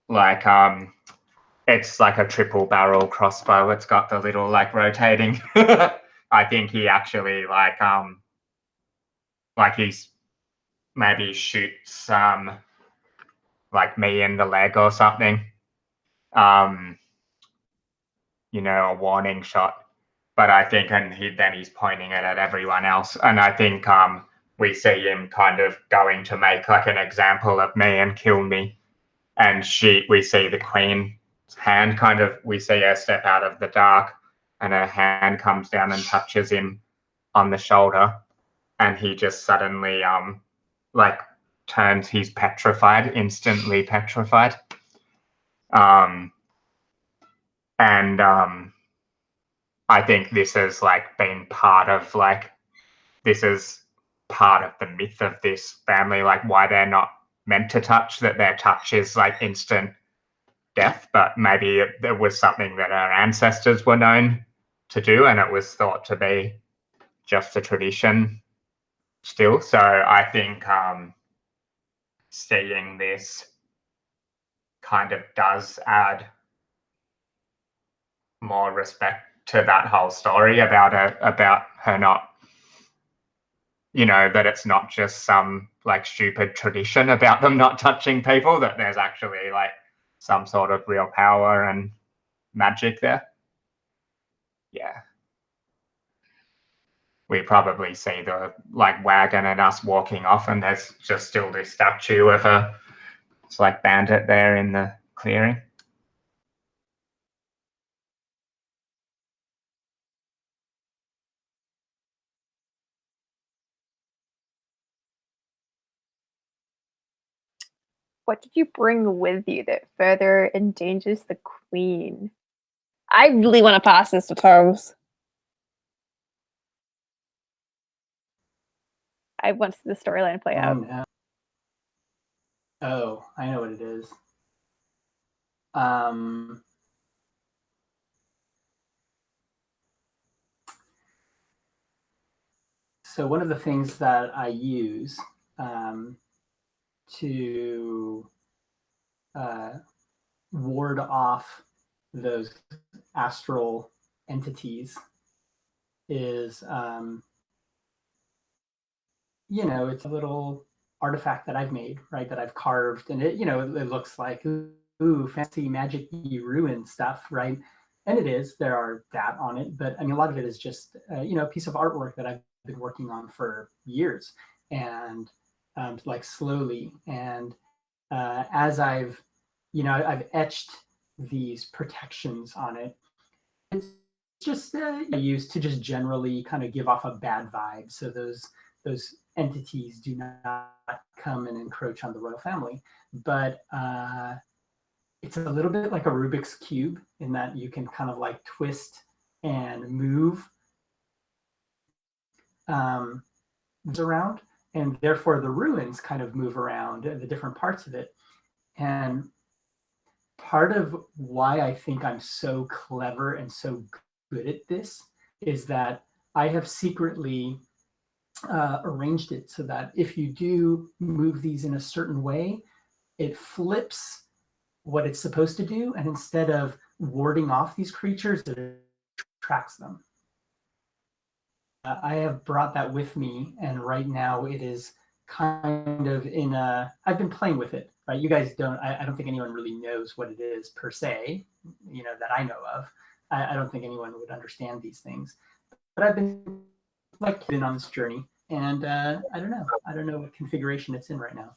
like it's like a triple barrel crossbow. It's got the little like rotating. I think he actually like he's maybe shoots like me in the leg or something. A warning shot. But I think, and he's pointing it at everyone else. And I think we see him kind of going to make like an example of me and kill me. and we see the queen's hand we see her step out of the dark, and her hand comes down and touches him on the shoulder, and he just suddenly like turns, he's petrified, instantly petrified. And I think this has like been part of this is part of the myth of this family, like why they're not meant to touch, that their touch is like instant death, but maybe it was something that our ancestors were known to do, and it was thought to be just a tradition still. So I think seeing this kind of does add more respect to that whole story about her not, that it's not just some like stupid tradition about them not touching people, that there's actually like some sort of real power and magic there. Yeah. We probably see the like wagon and us walking off, and there's just still this statue of it's like bandit there in the clearing. What did you bring with you that further endangers the queen? I really want to pass this to Pose. I want the storyline play out. No. Oh, I know what it is. So one of the things that I use to ward off those astral entities is, it's a little artifact that I've made, right? That I've carved, and it looks like, ooh, fancy magic-y ruin stuff, right? And it is. There are that on it, but I mean, a lot of it is just, a piece of artwork that I've been working on for years, and like slowly. And as I've etched these protections on it, it's just used to just generally kind of give off a bad vibe. So those entities do not come and encroach on the royal family. But it's a little bit like a Rubik's Cube in that you can kind of like twist and move around, and therefore the ruins kind of move around the different parts of it. And part of why I think I'm so clever and so good at this is that I have secretly arranged it so that if you do move these in a certain way, it flips what it's supposed to do, and instead of warding off these creatures, it attracts them. I have brought that with me, and right now it is kind of I've been playing with it, right? You guys I don't think anyone really knows what it is per se, that I know of. I don't think anyone would understand these things, but I've been on this journey, and I don't know what configuration it's in right now.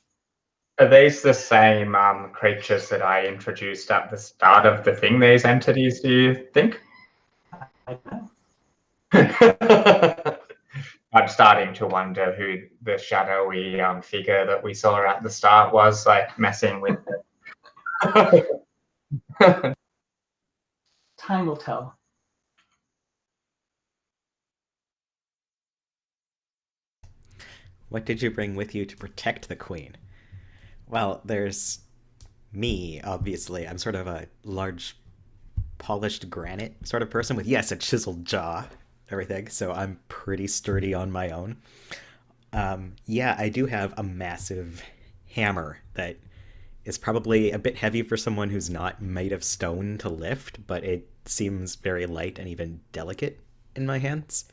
Are these the same creatures that I introduced at the start of the thing, these entities, do you think? I don't know. I'm starting to wonder who the shadowy figure that we saw at the start was, like messing with it. Time will tell. What did you bring with you to protect the queen? Well, there's me, obviously. I'm sort of a large, polished granite sort of person with, yes, a chiseled jaw, everything, so I'm pretty sturdy on my own. Yeah, I do have a massive hammer that is probably a bit heavy for someone who's not made of stone to lift, but it seems very light and even delicate in my hands.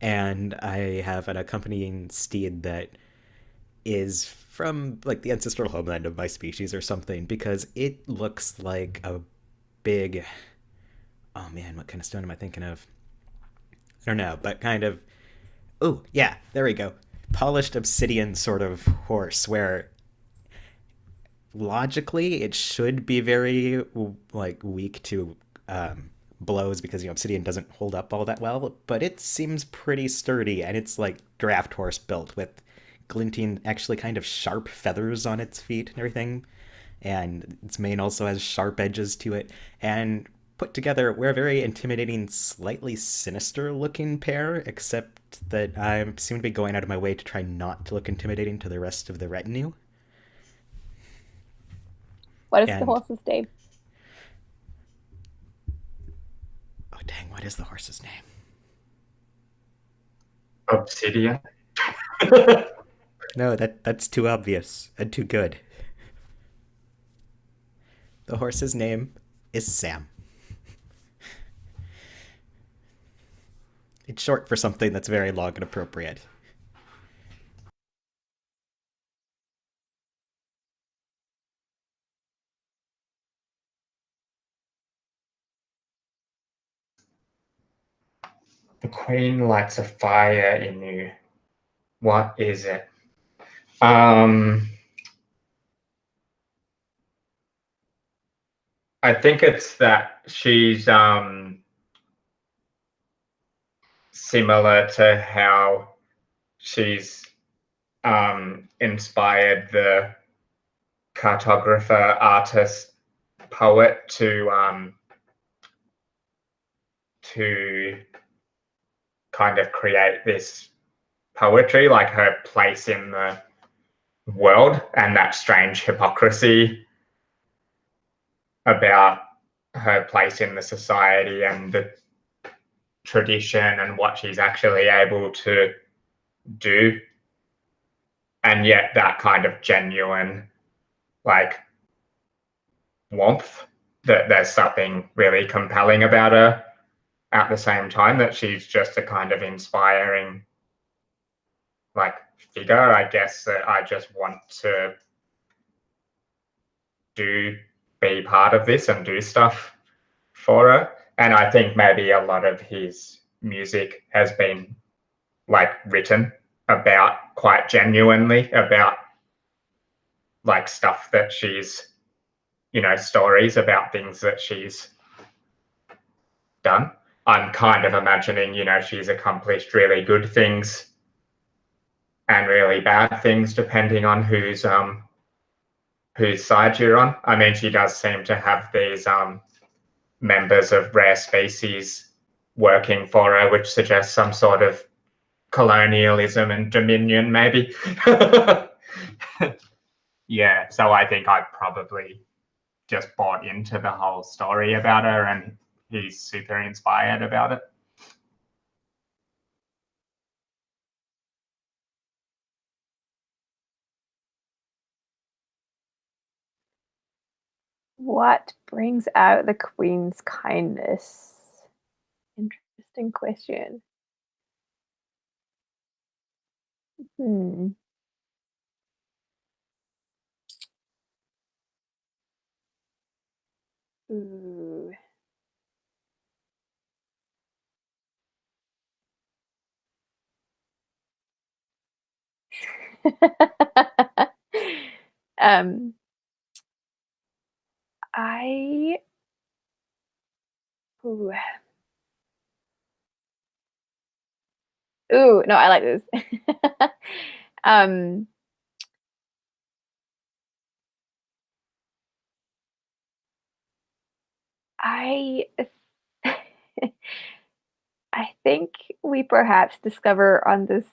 And I have an accompanying steed that is from like the ancestral homeland of my species or something, because it looks like a big, oh man, what kind of stone am I thinking of? I don't know, but kind of, oh yeah, there we go, polished obsidian sort of horse, where logically it should be very like weak to blows because obsidian doesn't hold up all that well, but it seems pretty sturdy, and it's like draft horse built with glinting, actually kind of sharp feathers on its feet and everything, and its mane also has sharp edges to it, and put together we're a very intimidating, slightly sinister looking pair, except that I seem to be going out of my way to try not to look intimidating to the rest of the retinue. What is the And horse's name? oh dang, what is the horse's name? Obsidian. No, that's too obvious and too good. The horse's name is Sam. It's short for something that's very long and appropriate. The queen lights a fire in you. What is it? I think it's that she's similar to how she's inspired the cartographer, artist, poet to kind of create this poetry, like her place in the world and that strange hypocrisy about her place in the society and the tradition and what she's actually able to do. And yet that kind of genuine, like, warmth, that there's something really compelling about her at the same time, that she's just a kind of inspiring, like, figure, I guess, that I just want to be part of this and do stuff for her. And I think maybe a lot of his music has been like written about quite genuinely about like stuff that she's, you know, stories about things that she's done. I'm kind of imagining, you know, she's accomplished really good things and really bad things depending on whose side you're on. I mean, she does seem to have these members of rare species working for her, which suggests some sort of colonialism and dominion, maybe. Yeah, so I think I probably just bought into the whole story about her, and he's super inspired about it. What brings out the queen's kindness? Interesting question. Hmm. Ooh. um, I. Ooh. Ooh, no, I like this. um, I I think we perhaps discover on this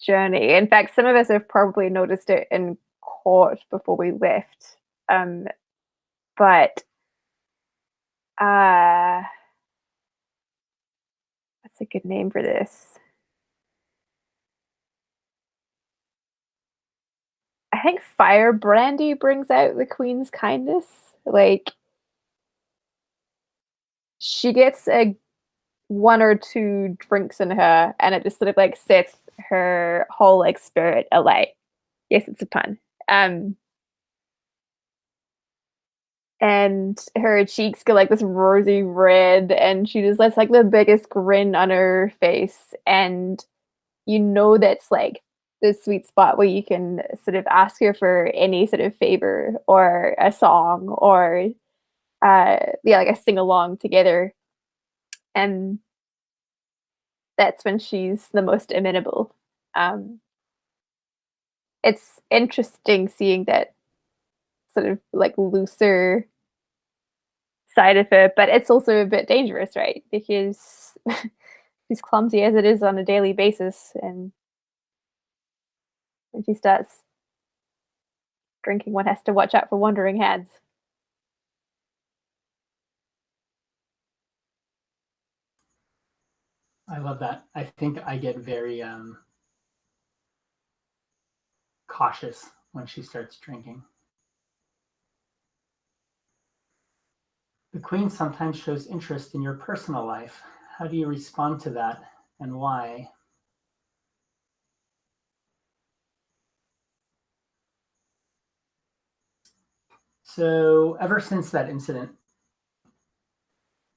journey. In fact, some of us have probably noticed it in court before we left. But what's a good name for this? I think fire brandy brings out the queen's kindness. Like she gets a one or two drinks in her and it just sort of like sets her whole like spirit alight. Yes, it's a pun. And her cheeks go like this rosy red and she just lets like the biggest grin on her face, and you know that's like the sweet spot where you can sort of ask her for any sort of favor or a song or yeah, like a sing along together, and that's when she's the most amenable. Um, it's interesting seeing that sort of like looser side of her, but it's also a bit dangerous, right? Because she's clumsy as it is on a daily basis, and when she starts drinking, one has to watch out for wandering hands. I love that. I think I get very cautious when she starts drinking. The Queen sometimes shows interest in your personal life. How do you respond to that, and why? So ever since that incident,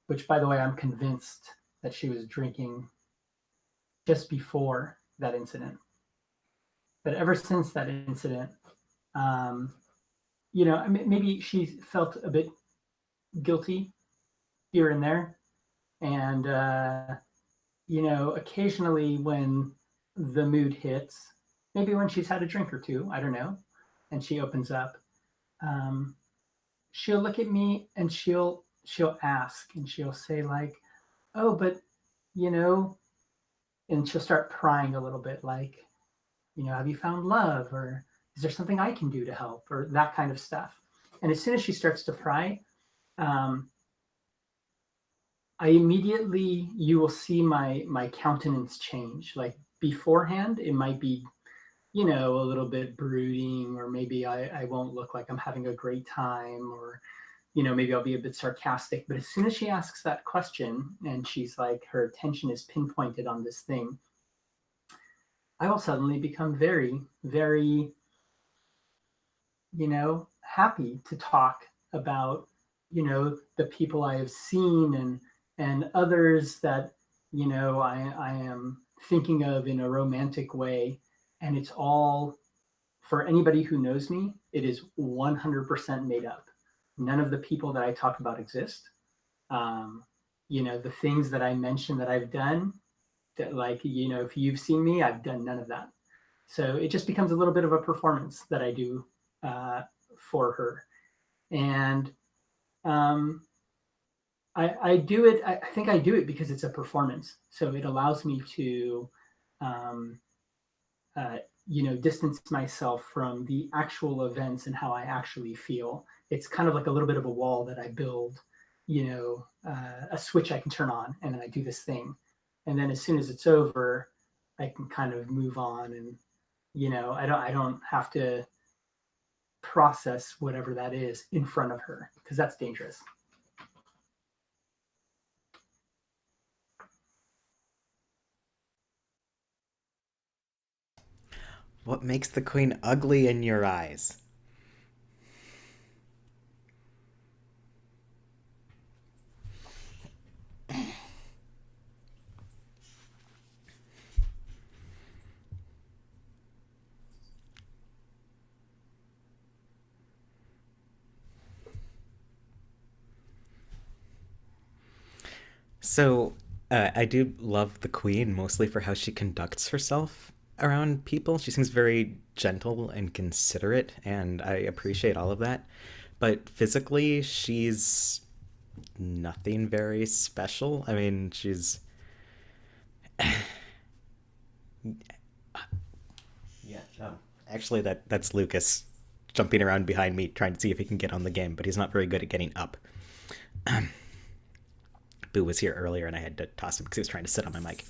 which by the way, I'm convinced that she was drinking just before that incident, but ever since that incident, um, maybe she felt a bit guilty here and there. And, occasionally when the mood hits, maybe when she's had a drink or two, I don't know, and she opens up, um, she'll look at me and she'll ask and she'll say like, oh, but you know, and she'll start prying a little bit like, have you found love, or is there something I can do to help, or that kind of stuff. And as soon as she starts to pry, um, you will see my countenance change. Like beforehand, it might be, a little bit brooding, or maybe I won't look like I'm having a great time, or, maybe I'll be a bit sarcastic. But as soon as she asks that question and she's like, her attention is pinpointed on this thing, I will suddenly become very, very, happy to talk about, the people I have seen and others that, I am thinking of in a romantic way. And it's all, for anybody who knows me, it is 100% made up. None of the people that I talk about exist. Um, the things that I mentioned that I've done, that like, if you've seen me, I've done none of that. So it just becomes a little bit of a performance that I do for her. And um, I do it, I think I do it because it's a performance. So it allows me to, um, uh, distance myself from the actual events and how I actually feel. It's kind of like a little bit of a wall that I build, a switch I can turn on, and then I do this thing. And then as soon as it's over, I can kind of move on, and, I don't have to process whatever that is in front of her, because that's dangerous. What makes the Queen ugly in your eyes? So, I do love the Queen mostly for how she conducts herself around people. She seems very gentle and considerate, and I appreciate all of that. But physically, she's nothing very special. I mean, she's. Yeah. Actually, that's Lucas jumping around behind me trying to see if he can get on the game, but he's not very good at getting up. Boo was here earlier and I had to toss him because he was trying to sit on my mic.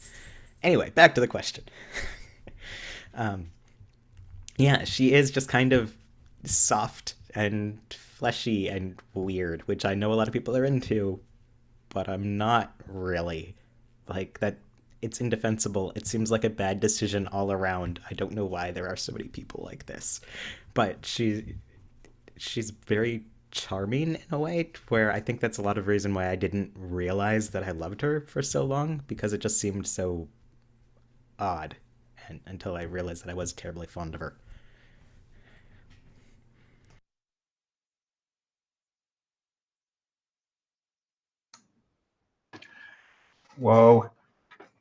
Anyway, back to the question. um, yeah, she is just kind of soft and fleshy and weird, which I know a lot of people are into, but I'm not really. Like, that, it's indefensible. It seems like a bad decision all around. I don't know why there are so many people like this. But she's very charming in a way where I think that's a lot of reason why I didn't realize that I loved her for so long, because it just seemed so odd until I realized that I was terribly fond of her. Whoa,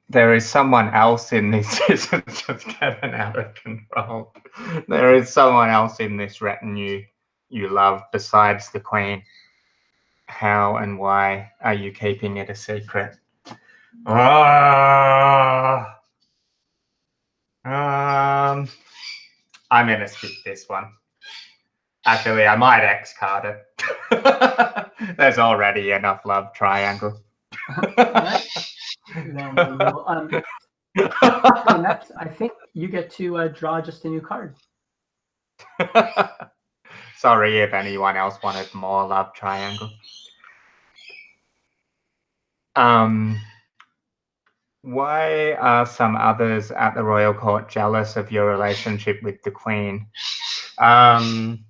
there is someone else in this. This is just getting out of control. There is someone else in this retinue you love besides the Queen. How and why are you keeping it a secret? I'm going to skip this one. Actually, I might X card it. There's already enough love triangle. Right. Then we'll, next, I think you get to draw just a new card. Sorry if anyone else wanted more love triangle. Why are some others at the royal court jealous of your relationship with the Queen? I'm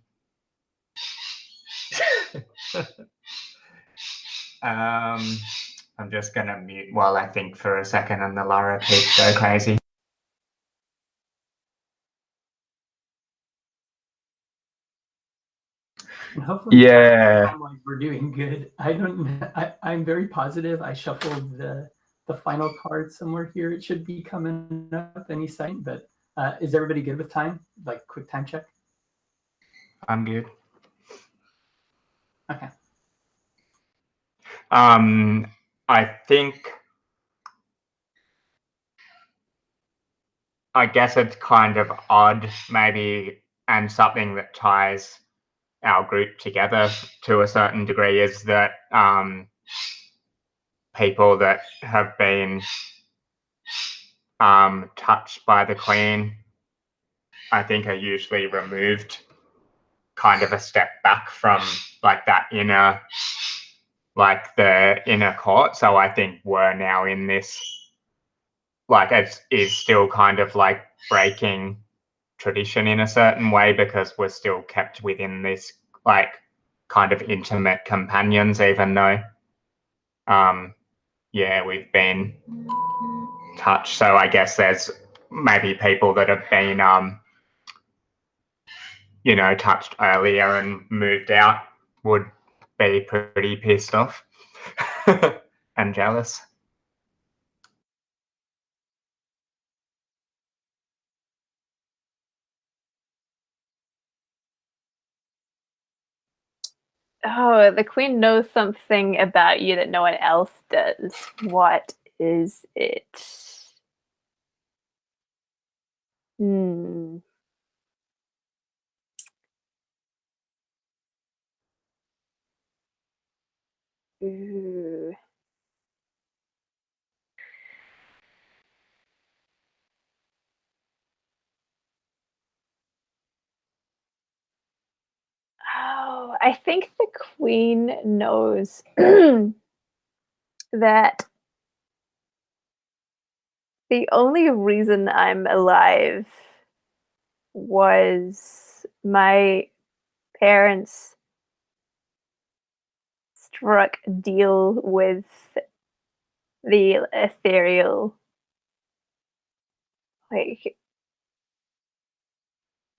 just going to mute while I think for a second and the Lara keeps go crazy. And hopefully, we're doing good. I'm very positive. I shuffled the final card somewhere here. It should be coming up any second. But is everybody good with time? Like quick time check. I'm good. Okay. I guess it's kind of odd, maybe, and something that ties our group together to a certain degree is that people that have been touched by the Queen, I think, are usually removed kind of a step back from like that inner, like the inner court. So I think we're now in this, like it is still kind of like breaking tradition in a certain way because we're still kept within this like kind of intimate companions, even though yeah, we've been touched. So I guess there's maybe people that have been you know, touched earlier and moved out would be pretty pissed off and jealous. Oh, the Queen knows something about you that no one else does. What is it? Hmm. Ooh. Oh, I think the Queen knows that the only reason I'm alive was my parents struck a deal with the ethereal, like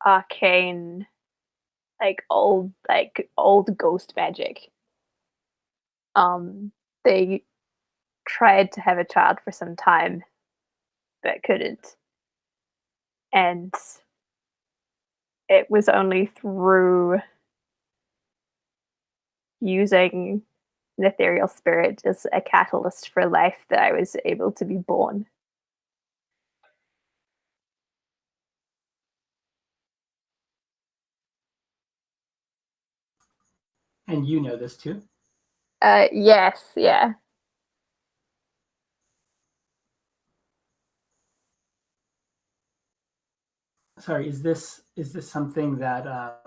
arcane, like old ghost magic. They tried to have a child for some time, but couldn't. And it was only through using an ethereal spirit as a catalyst for life that I was able to be born. And you know this too? Yes, yeah. Sorry, is this something that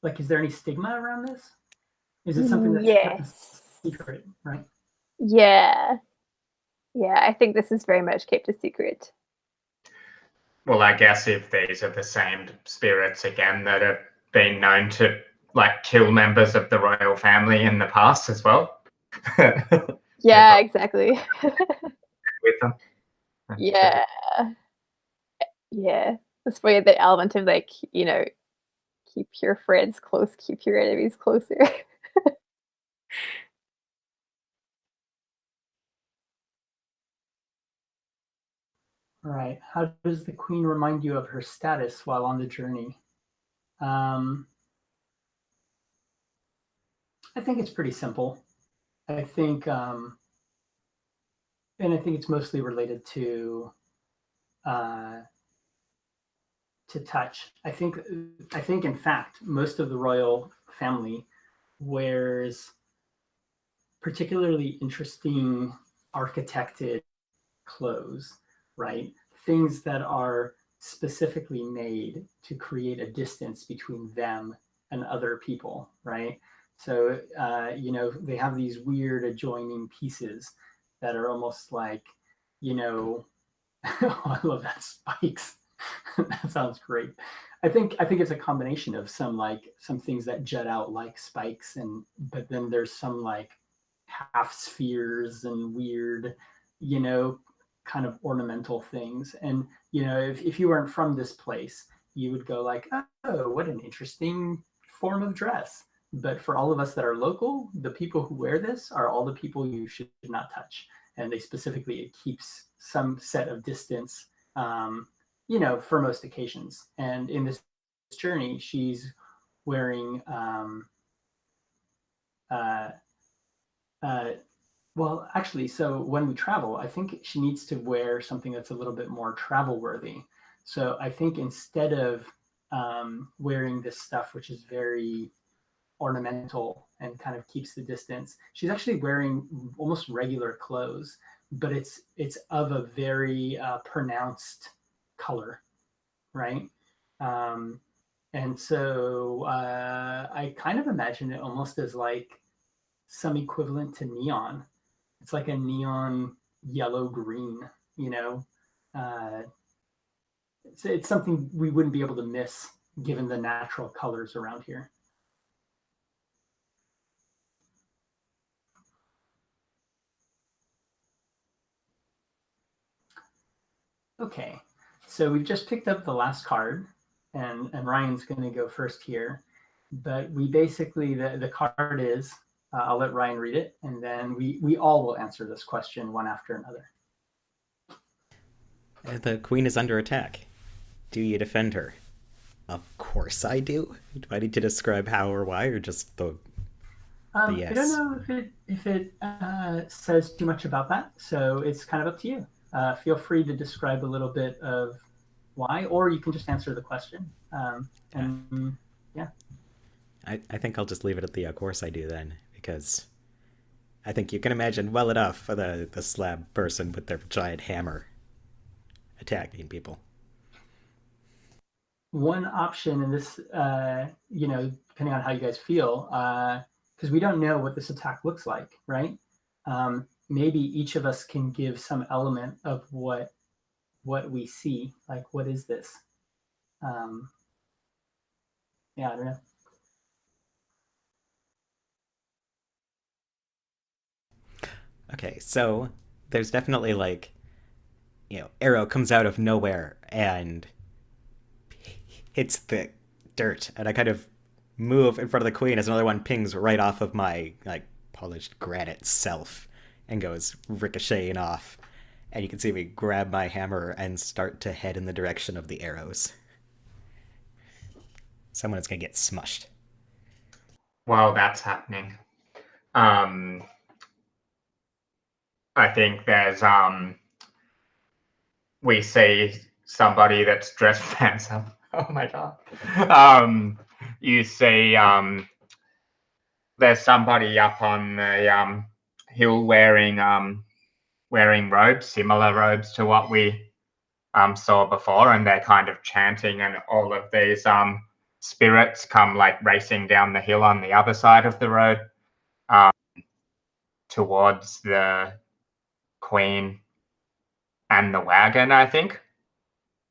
like is there any stigma around this? Is it something that's kept a secret, right? Yeah. Yeah, I think this is very much kept a secret. Well, I guess if these are the same spirits again that have been known to like kill members of the royal family in the past as well. Yeah, exactly. With them. Yeah. Yeah, that's where the element of like, keep your friends close, keep your enemies closer. All right. How does the queen remind you of her status while on the journey? I think it's pretty simple. I think, and I think it's mostly related to touch. I think in fact most of the royal family wears particularly interesting architected clothes, right? Things that are specifically made to create a distance between them and other people, right? So, they have these weird adjoining pieces that are almost like, oh, I love that spikes. That sounds great. I think it's a combination of some things that jut out like spikes, but then there's some like half spheres and weird, you know, kind of ornamental things. And if you weren't from this place, you would go like, oh, what an interesting form of dress. But for all of us that are local, the people who wear this are all the people you should not touch. And they specifically, it keeps some set of distance, for most occasions. And in this journey, she's wearing, uh, uh, well, actually, so when we travel, I think she needs to wear something that's a little bit more travel worthy. So I think instead of wearing this stuff, which is very ornamental and kind of keeps the distance, she's actually wearing almost regular clothes, but it's of a very pronounced color, right? Um, and so I kind of imagine it almost as like some equivalent to neon. It's like a neon yellow green, you know. Uh, it's something we wouldn't be able to miss given the natural colors around here. Okay, so we've just picked up the last card, and Ryan's going to go first here. But we basically, the card is, I'll let Ryan read it, and then we all will answer this question one after another. The queen is under attack. Do you defend her? Of course I do. Do I need to describe how or why, or just the yes? I don't know if it says too much about that, so it's kind of up to you. Feel free to describe a little bit of why, or you can just answer the question. And yeah. I think I'll just leave it at the of course I do then, because I think you can imagine well enough for the slab person with their giant hammer attacking people. One option in this, depending on how you guys feel, because we don't know what this attack looks like, right? Maybe each of us can give some element of what we see. Like, what is this? Yeah, I don't know. Okay, so there's definitely like, arrow comes out of nowhere and hits the dirt, and I kind of move in front of the queen as another one pings right off of my like polished granite self and goes ricocheting off. And you can see me grab my hammer and start to head in the direction of the arrows. Someone is gonna get smushed. While that's happening, I think there's we see somebody that's dressed handsome. Oh my god. You see there's somebody up on the hill wearing robes, similar robes to what we saw before, and they're kind of chanting, and all of these spirits come like racing down the hill on the other side of the road towards the queen and the wagon. I think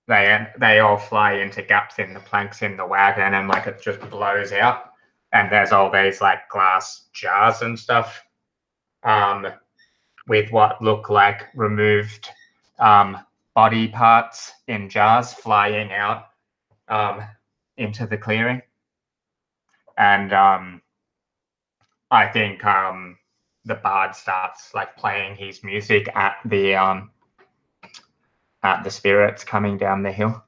they all fly into gaps in the planks in the wagon, and like it just blows out, and there's all these like glass jars and stuff with what look like removed body parts in jars flying out into the clearing. And I think the bard starts like playing his music at the spirits coming down the hill.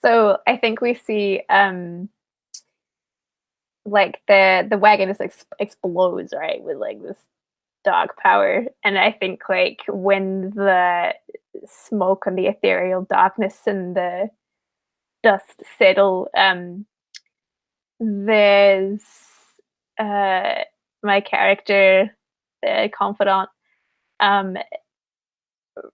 So I think we see like the wagon just explodes, right, with like this dog power. And I think like when the smoke and the ethereal darkness and the dust settle, there's my character, the confidant,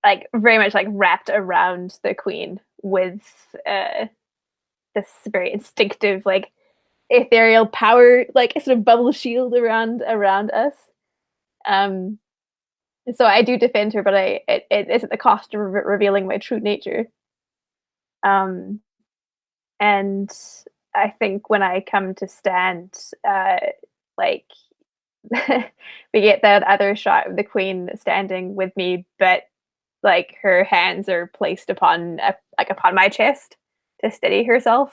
like very much like wrapped around the queen with this very instinctive like ethereal power, like a sort of bubble shield around us. Um, so I do defend her, but it is at the cost of revealing my true nature. Um, and I think when I come to stand, like we get that other shot of the queen standing with me, but like her hands are placed upon upon my chest to steady herself,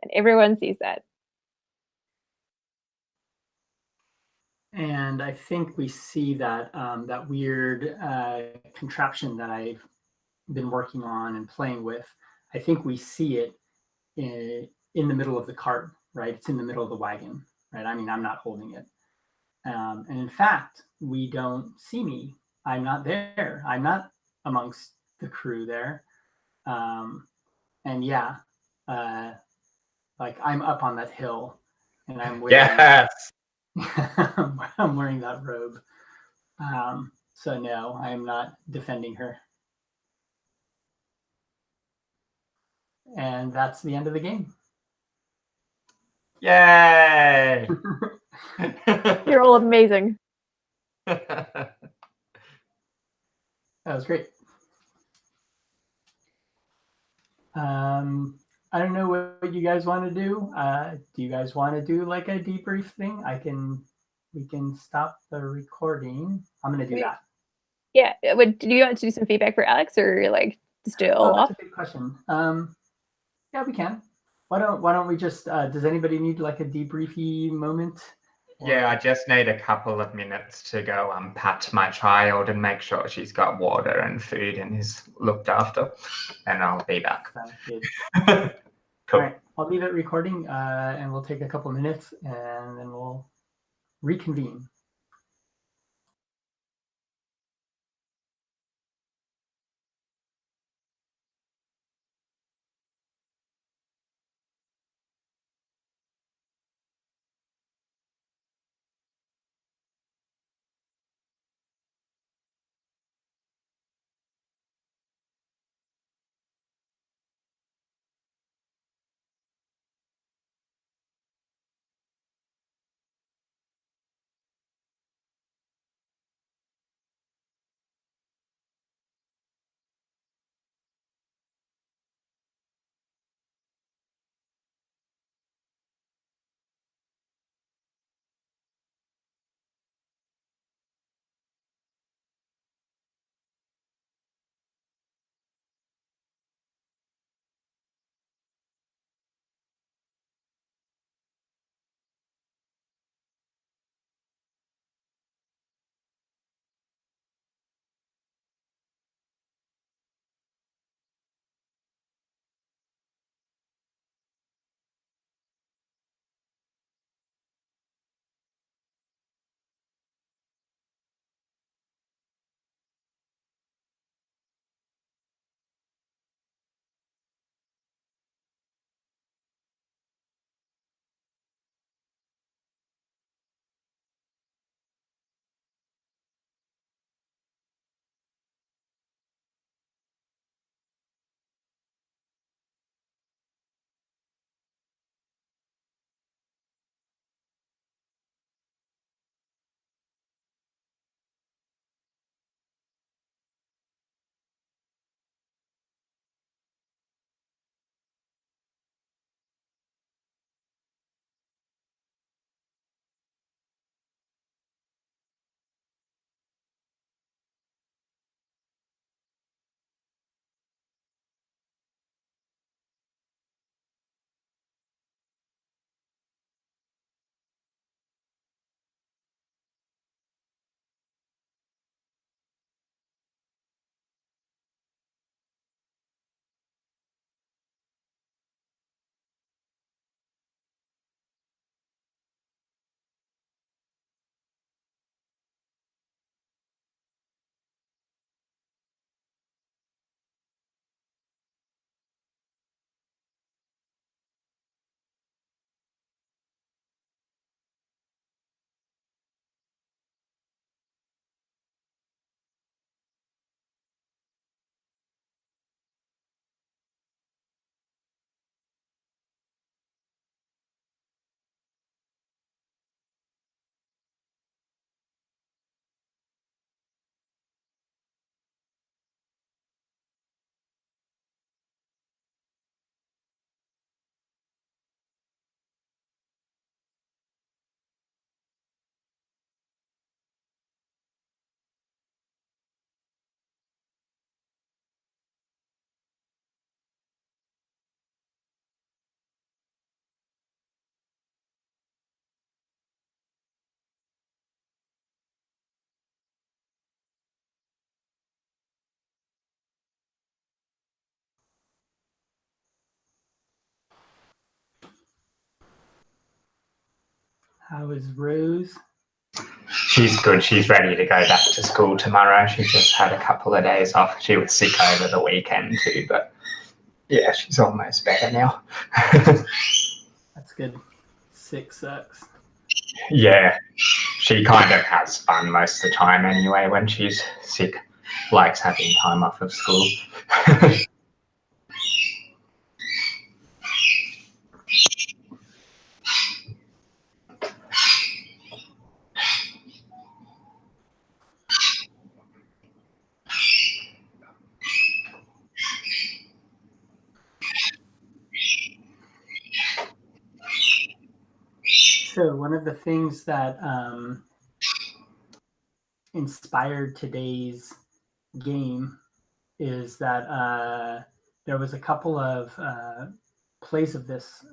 and everyone sees that. And I think we see that that weird contraption that I've been working on and playing with. I think we see it in the middle of the cart, right? It's in the middle of the wagon, right? I mean, I'm not holding it. And in fact, we don't see me. I'm not there. I'm not amongst the crew there. And yeah, like I'm up on that hill, and I'm wearing. Yes. I'm wearing that robe. So no, I am not defending her. And that's the end of the game. Yay! You're all amazing. That was great. I don't know what you guys want to do. Do you guys want to do like a debrief thing? We can stop the recording. I'm gonna do that. Yeah. Do you want to do some feedback for Alex, or like just do it all That's off? a good question. Yeah, we can. Why don't we just? Does anybody need like a debriefy moment? Yeah, I just need a couple of minutes to go pat my child and make sure she's got water and food and is looked after, and I'll be back. Sounds good. Cool. All right, I'll leave it recording, and we'll take a couple minutes, and then we'll reconvene. How is Rose? She's good. She's ready to go back to school tomorrow. She just had a couple of days off. She was sick over the weekend too, but yeah, she's almost better now. That's good. Sick sucks. Yeah, she kind of has fun most of the time anyway when she's sick. Likes having time off of school. So one of the things that inspired today's game is that there was a couple of plays of this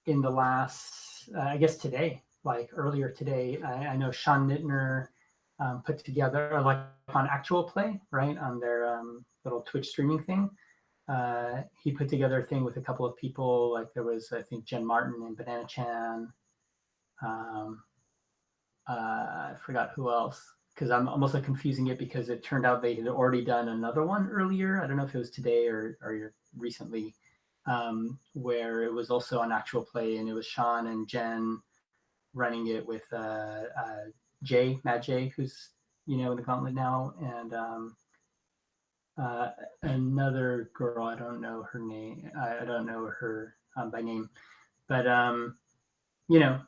in the last, I guess today, like earlier today. I know Sean Nittner put together, like on Actual Play, right, on their little Twitch streaming thing. He put together a thing with a couple of people, like there was, I think, Jen Martin and Banana Chan. I forgot who else, because I'm almost like confusing it because it turned out they had already done another one earlier. I don't know if it was today or recently, where it was also on Actual Play, and it was Sean and Jen running it with Jay, Matt Jay, who's in the Gauntlet now, and another girl. I don't know her name. I don't know her by name, but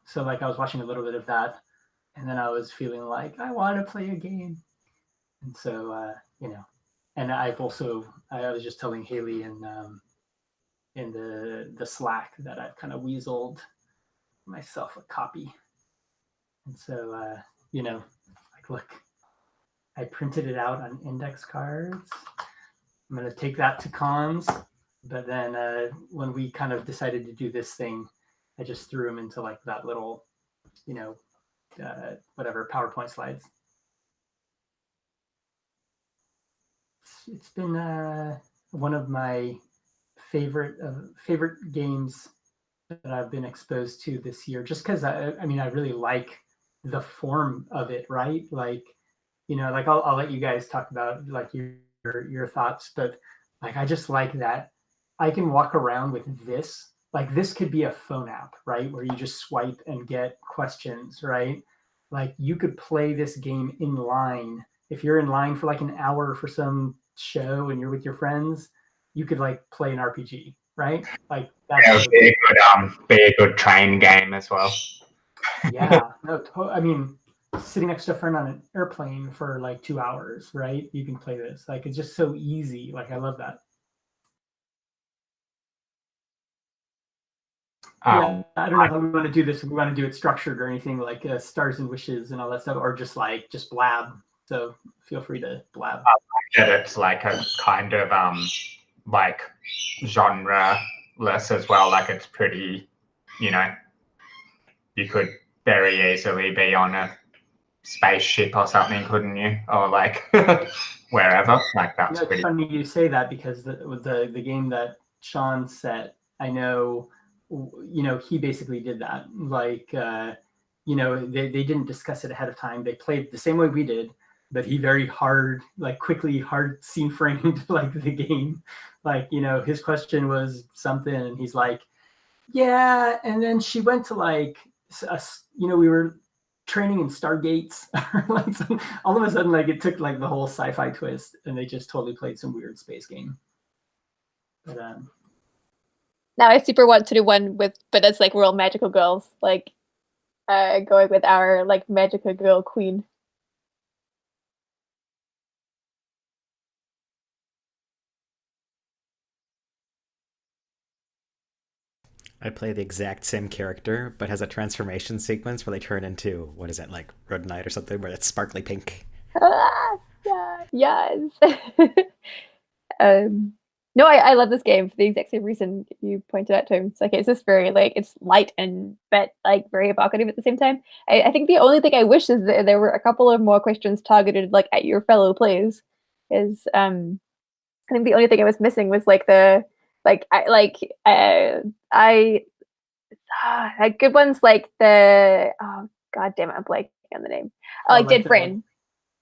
so like I was watching a little bit of that, and then I was feeling like I want to play a game, and so and I was just telling Haley in the Slack that I've kind of weaseled myself a copy, and so like look, I printed it out on index cards. I'm gonna take that to cons, but then when we kind of decided to do this thing, I just threw them into like that little, whatever PowerPoint slides. It's been one of my favorite games that I've been exposed to this year, just because I really like the form of it, right? Like, like I'll let you guys talk about like your thoughts, but like I just like that I can walk around with this. Like this could be a phone app, right? Where you just swipe and get questions, right? Like you could play this game in line. If you're in line for like an hour for some show and you're with your friends, you could like play an RPG, right? Like that's yeah, be a good train game as well. Yeah, no, I mean, sitting next to a friend on an airplane for like 2 hours, right? You can play this. Like it's just so easy. Like I love that. Yeah, I don't know how we want to do this. If we want to do it structured or anything like stars and wishes and all that stuff, or just blab. So feel free to blab. It's like a kind of like genre-less as well. Like it's pretty, you could very easily be on a spaceship or something, couldn't you? Or like wherever. Like that's it's funny you say that because the game that Sean set, I know, he basically did that. Like, they didn't discuss it ahead of time. They played the same way we did, but he very hard scene framed like the game. Like, his question was something, and he's like, yeah, and then she went to like, we were training in Stargates. Like all of a sudden, like it took like the whole sci-fi twist, and they just totally played some weird space game. But now I super want to do one but it's like we're all magical girls, like going with our like magical girl queen. I play the exact same character, but has a transformation sequence where they turn into, what is it, like Rhodonite or something, where it's sparkly pink. Yeah, yes. No, I love this game for the exact same reason you pointed out to him. It's like it's just very like it's light and but like very evocative at the same time. I think the only thing I wish is that there were a couple of more questions targeted like at your fellow players. Is I think the only thing I was missing was like the like I like good ones like the god damn it, I'm blanking on the name. Oh, like Dead Friend.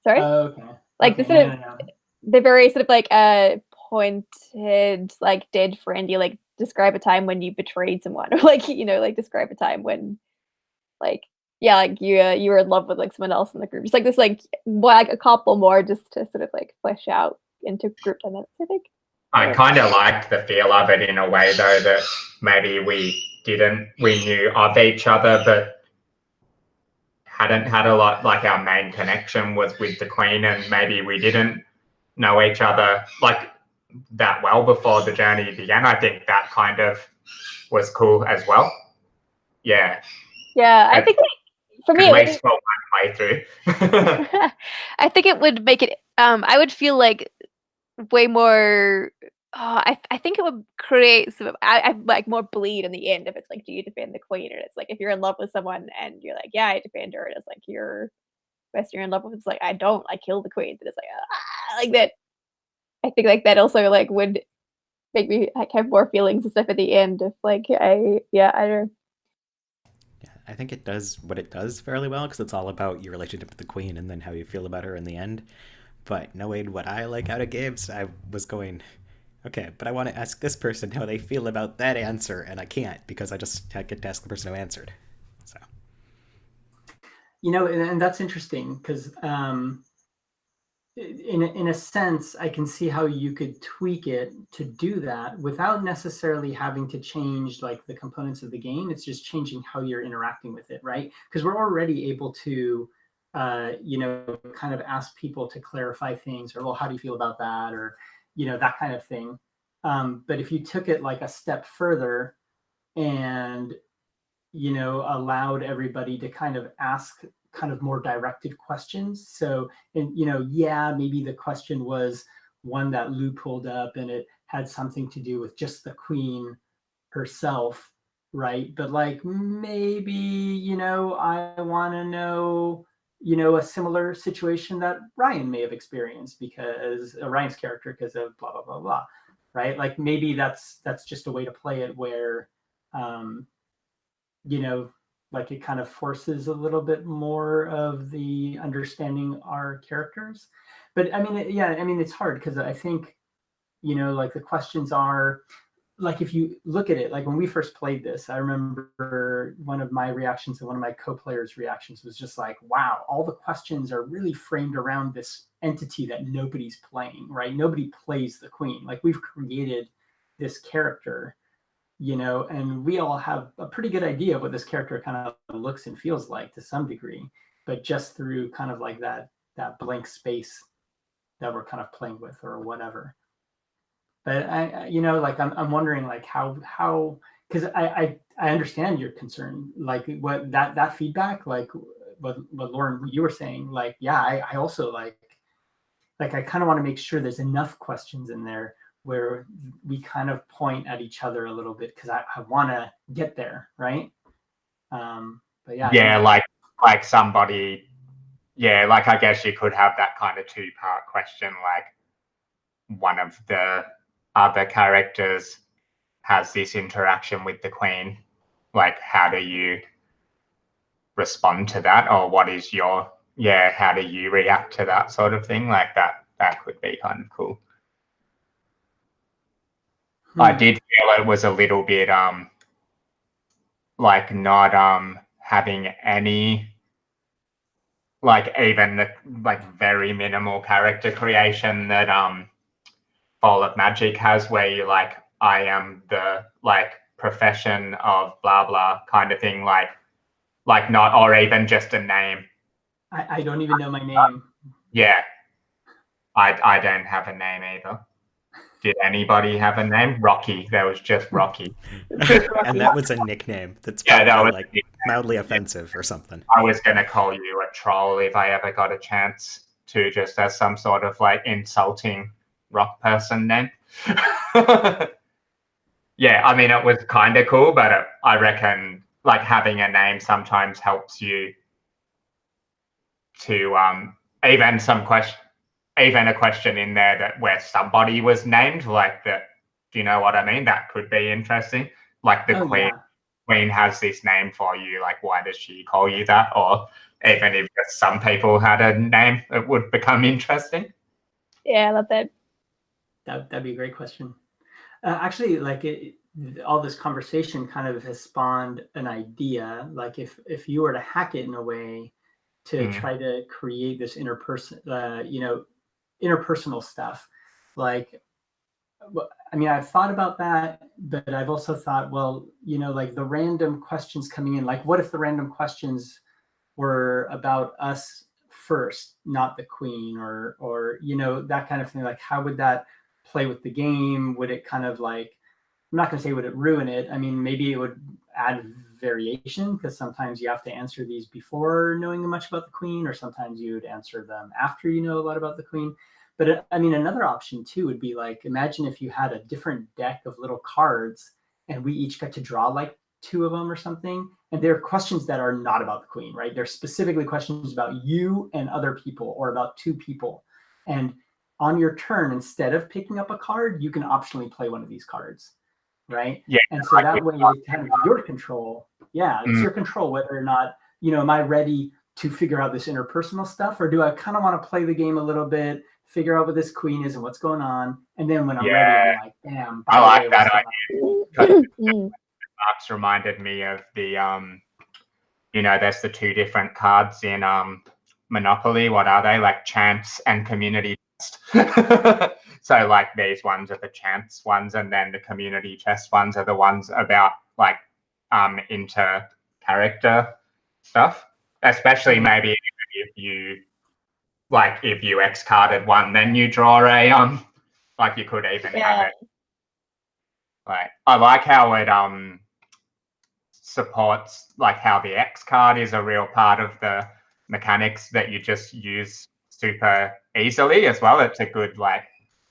Sorry. Oh, okay. Like the sort of the very sort of like pointed like dead friend. You like describe a time when you betrayed someone, or like like describe a time when like like you were in love with like someone else in the group. Just like this like a couple more just to sort of like flesh out into group dynamics, I think. I kind of liked the feel of it in a way, though, that maybe we knew of each other, but hadn't had a lot, like our main connection was with the Queen, and maybe we didn't know each other like that well before the journey began. I think that kind of was cool as well. Yeah. Yeah, I think for me, at least for one playthrough. I think it would make it. I would feel like way more. I think it would create some. I like more bleed in the end if it's like, do you defend the Queen? And it's like if you're in love with someone and you're like, yeah, I defend her. And it's like you're in love with. It's like I don't. I kill the Queen. And it's like that. I think like that also like would make me like have more feelings and stuff at the end if like I don't know. Yeah, I think it does what it does fairly well because it's all about your relationship with the Queen and then how you feel about her in the end. But knowing what I like out of games, I was going, okay, but I want to ask this person how they feel about that answer, and I can't because I get to ask the person who answered. So, and that's interesting because in a sense, I can see how you could tweak it to do that without necessarily having to change like the components of the game. It's just changing how you're interacting with it, right? Because we're already able to, kind of ask people to clarify things, or well, how do you feel about that, or that kind of thing. But if you took it like a step further and allowed everybody to kind of ask kind of more directed questions. So, and maybe the question was one that Lou pulled up and it had something to do with just the Queen herself, right? But like maybe, I want to know, a similar situation that Ryan may have experienced because Ryan's character, because of blah, blah, blah, blah, right? Like maybe that's just a way to play it where, like it kind of forces a little bit more of the understanding our characters. But I mean, it's hard because I think, like the questions are, like if you look at it, like when we first played this, I remember one of my reactions and one of my co-players' reactions was just like, wow, all the questions are really framed around this entity that nobody's playing, right? Nobody plays the Queen. Like we've created this character, and we all have a pretty good idea of what this character kind of looks and feels like to some degree, but just through kind of like that blank space that we're kind of playing with or whatever. But like I'm wondering like how because I understand your concern, like what that feedback, like what Lauren you were saying, like yeah, I also like I kind of want to make sure there's enough questions in there where we kind of point at each other a little bit because I want to get there, right? But yeah, like somebody, yeah, like I guess you could have that kind of two-part question, like one of the other characters has this interaction with the Queen, like how do you respond to that, or what is your how do you react to that sort of thing? Like that could be kind of cool. I did feel it was a little bit like not having any like even the like very minimal character creation that Fall of Magic has, where you like I am the like profession of blah blah kind of thing, like not, or even just a name. I don't even know my name. Yeah, I don't have a name either. Did anybody have a name? Rocky. There was just Rocky. And that was a nickname that's probably like mildly offensive or something. I was going to call you a troll if I ever got a chance to, just as some sort of like insulting rock person name. Yeah, I mean, it was kind of cool, but I reckon like having a name sometimes helps you to even a question in there that where somebody was named, like that. Do you know what I mean? That could be interesting. Like the Queen queen has this name for you, like why does she call you that? Or even if just some people had a name, it would become interesting. Yeah, I love that. That'd be a great question. Actually, like all this conversation kind of has spawned an idea. Like if you were to hack it in a way to try to create this interpersonal stuff, like, I mean, I've thought about that, but I've also thought, well, like the random questions coming in, like what if the random questions were about us first, not the queen, or that kind of thing. Like how would that play with the game? Would it kind of like, I'm not going to say would it ruin it. I mean, maybe it would add variation because sometimes you have to answer these before knowing much about the queen, or sometimes you would answer them after you know a lot about the queen. But I mean, another option too would be like, imagine if you had a different deck of little cards and we each got to draw like 2 of them or something. And they're questions that are not about the queen, right? They're specifically questions about you and other people, or about 2 people. And on your turn, instead of picking up a card, you can optionally play one of these cards, right? Yeah. And so that way it's kind of your control. Yeah, it's your control whether or not, am I ready to figure out this interpersonal stuff, or do I kind of want to play the game a little bit, figure out what this queen is and what's going on, and then when I'm ready, I'm like, damn. I like that idea. Marks reminded me of the there's the 2 different cards in Monopoly. What are they? Like chance and community test. So like these ones are the chance ones, and then the community test ones are the ones about like inter character stuff. Especially maybe if you X carded one, then you draw a like you could even have it. Like I like how it supports like how the X card is a real part of the mechanics that you just use super easily as well. It's a good like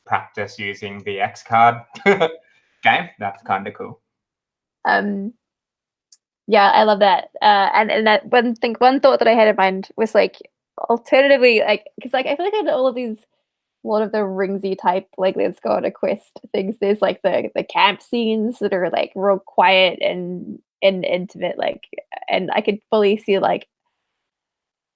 practice using the X card game. That's kind of cool. Yeah, I love that. And that one thought that I had in mind was like, alternatively, like, because like I feel like I know all of these, a lot of the ringsy type, like let's go on a quest things. There's like the camp scenes that are like real quiet and intimate, like, and I could fully see like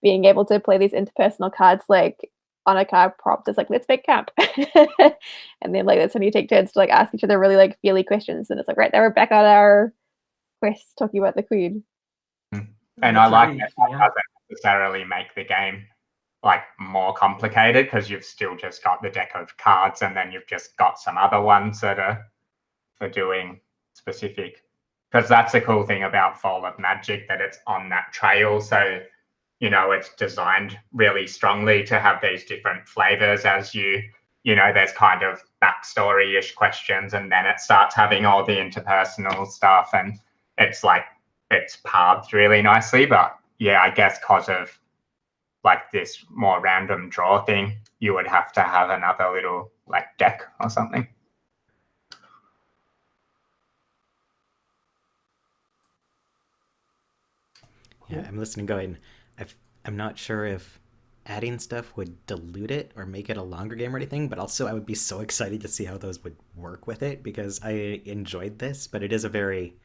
being able to play these interpersonal cards like on a card prompt. It's like, let's make camp, and then like that's when you take turns to like ask each other really like feely questions, and it's like, right, now we're back on our quest talking about the queen. And I like that doesn't necessarily make the game like more complicated, because you've still just got the deck of cards, and then you've just got some other ones that are for doing specific. Because that's the cool thing about Fall of Magic, that it's on that trail. So it's designed really strongly to have these different flavors as there's kind of backstory-ish questions, and then it starts having all the interpersonal stuff, and it's like it's pathed really nicely. But yeah, I guess because of like this more random draw thing, you would have to have another little like deck or something. Yeah, I'm listening going, I'm not sure if adding stuff would dilute it or make it a longer game or anything, but also I would be so excited to see how those would work with it, because I enjoyed this, but it is a very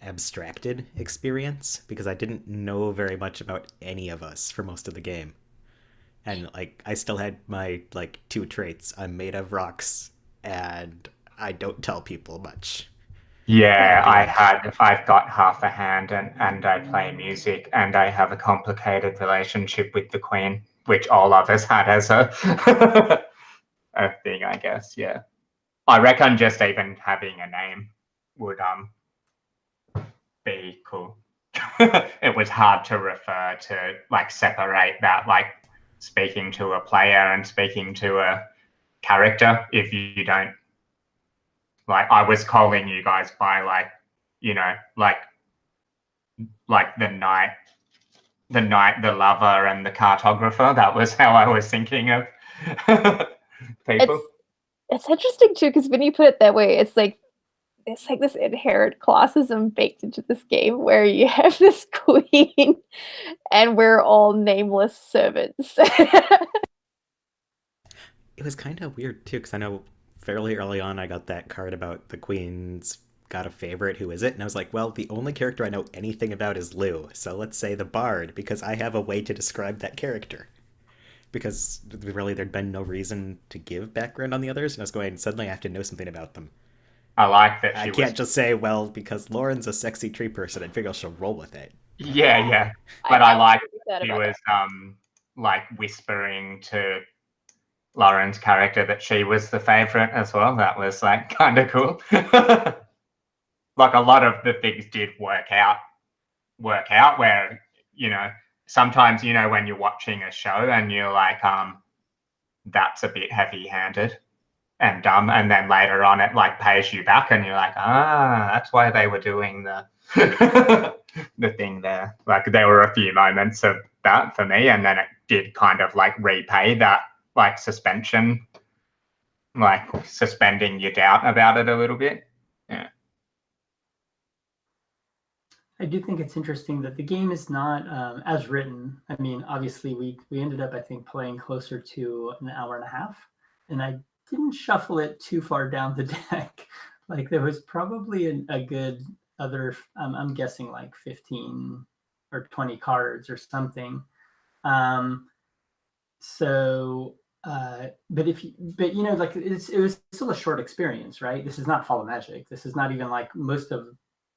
abstracted experience because I didn't know very much about any of us for most of the game. And like I still had my like 2 traits. I'm made of rocks and I don't tell people much. Yeah, I've got half a hand, and I play music, and I have a complicated relationship with the Queen, which all of us had as a a thing, I guess. Yeah, I reckon just even having a name would be cool. It was hard to refer to, like separate that, like speaking to a player and speaking to a character if you don't. Like I was calling you guys by like, like the knight, the lover, and the cartographer. That was how I was thinking of people. It's interesting too, because when you put it that way, it's like this inherent classism baked into this game where you have this queen and we're all nameless servants. It was kind of weird too, because I know fairly early on I got that card about the queen's got a favorite, who is it? And I was like, well, the only character I know anything about is Lou, so let's say the Bard, because I have a way to describe that character. Because really there'd been no reason to give background on the others, and I was going, suddenly I have to know something about them. I like that I she can't was. just say, well, because Lauren's a sexy tree person, I figure she'll roll with it. Yeah. But I like that she about was like whispering to Lauren's character that she was the favorite as well. That was like kind of cool. Like a lot of the things did work out where, sometimes, when you're watching a show and you're like, that's a bit heavy handed and dumb. And then later on it like pays you back and you're like, that's why they were doing the the thing there. Like there were a few moments of that for me, and then it did kind of like repay that like suspension, like suspending your doubt about it a little bit. Yeah. I do think it's interesting that the game is not as written. I mean, obviously we ended up, I think, playing closer to an hour and a half, and I didn't shuffle it too far down the deck. Like there was probably a good other, I'm guessing like 15 or 20 cards or something. So, but like it was still a short experience, right? This is not Follow Magic. This is not even like most of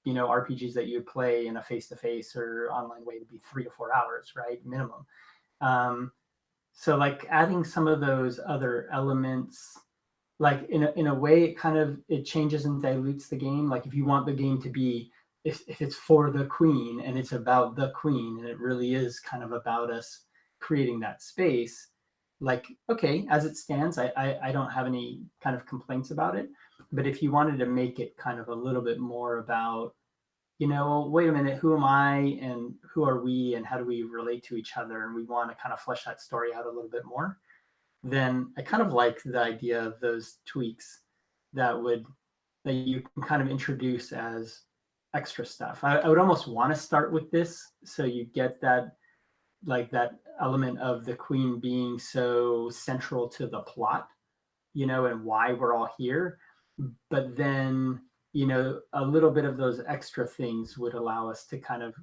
RPGs that you play in a face-to-face or online way to be 3 to 4 hours, right, minimum. So like adding some of those other elements, like in a way, it changes and dilutes the game. Like if you want the game to be, if it's for the queen and it's about the queen and it really is kind of about us creating that space, like, okay, as it stands, I don't have any kind of complaints about it. But if you wanted to make it kind of a little bit more about, wait a minute, who am I and who are we and how do we relate to each other? And we want to kind of flesh that story out a little bit more. Then I kind of like the idea of those tweaks that you can kind of introduce as extra stuff. I would almost want to start with this so you get that, like that element of the queen being so central to the plot, and why we're all here. But then, a little bit of those extra things would allow us to kind of,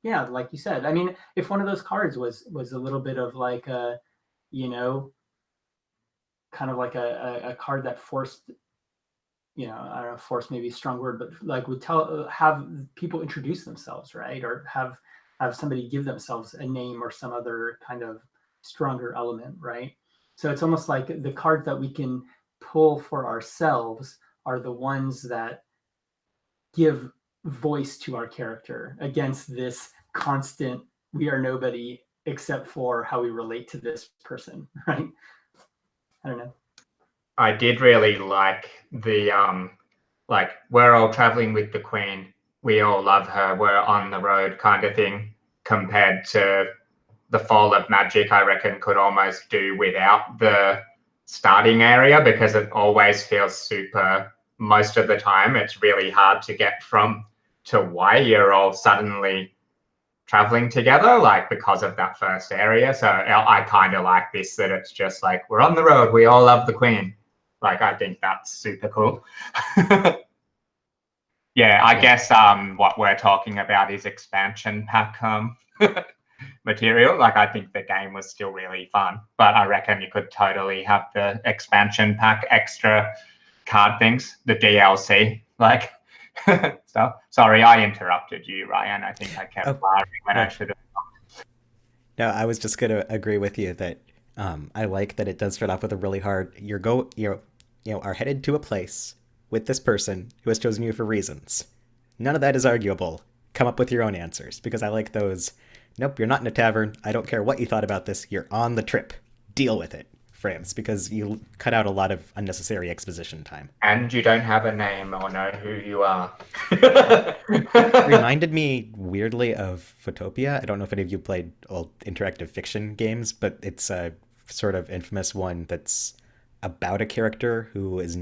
yeah, like you said. I mean, if one of those cards was a little bit of like a, kind of like a card that forced, I don't know, force maybe a strong word, but like would have people introduce themselves, right? Or have somebody give themselves a name or some other kind of stronger element, right? So it's almost like the cards that we can pull for ourselves are the ones that give voice to our character against this constant, we are nobody except for how we relate to this person, right? I don't know. I did really like the like we're all traveling with the queen, we all love her, we're on the road kind of thing, compared to the Fall of Magic. I reckon could almost do without the starting area, because it always feels super, most of the time it's really hard to get from to why you're all suddenly traveling together, like because of that first area. So I kind of like this, that it's just like we're on the road, we all love the queen. Like I think that's super cool. Yeah, I guess what we're talking about is expansion pack material. Like I think the game was still really fun, but I reckon you could totally have the expansion pack extra card things, the DLC, like stuff. Sorry, I interrupted you, Ryan. I think I kept laughing when I should have. No, I was just gonna agree with you that I like that it does start off with a really hard. Are headed to a place with this person who has chosen you for reasons. None of that is arguable. Come up with your own answers, because I like those. Nope, you're not in a tavern. I don't care what you thought about this. You're on the trip. Deal with it. Frames, because you cut out a lot of unnecessary exposition time. And you don't have a name or know who you are. Reminded me weirdly of Photopia. I don't know if any of you played old interactive fiction games, but it's a sort of infamous one that's about a character who is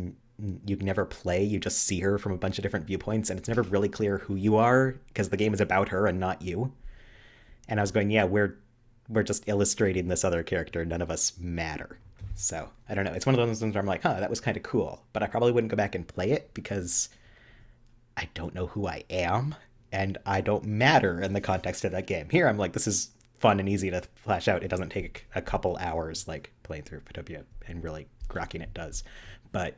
you never play. You just see her from a bunch of different viewpoints, and it's never really clear who you are because the game is about her and not you. And I was going, yeah, we're just illustrating this other character. None of us matter. So I don't know. It's one of those ones where I'm like, that was kind of cool, but I probably wouldn't go back and play it because I don't know who I am, and I don't matter in the context of that game. Here, I'm like, this is fun and easy to flash out. It doesn't take a couple hours like playing through Photopia, and really grokking it does. But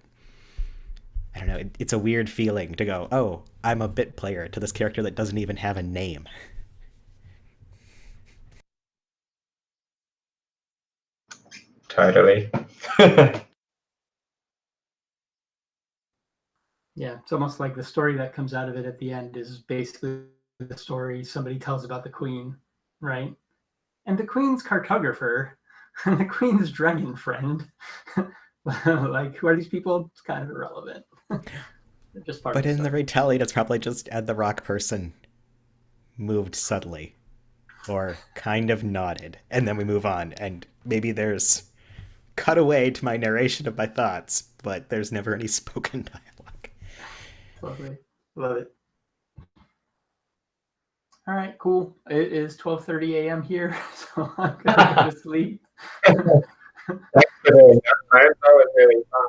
I don't know, it's a weird feeling to go, oh, I'm a bit player to this character that doesn't even have a name. Totally. Yeah, it's almost like the story that comes out of it at the end is basically the story somebody tells about the queen, right? And the queen's cartographer and the queen's dragon friend. Like, who are these people? It's kind of irrelevant. They're just part But of the in the story. retelled, it's probably just the rock person moved subtly or kind of nodded, and then we move on, and maybe there's cut away to my narration of my thoughts, but there's never any spoken dialogue. Lovely. Love it. All right, cool. It is 12:30 a.m. here, so I'm gonna go to sleep. Thanks for doing that, man. That was really fun.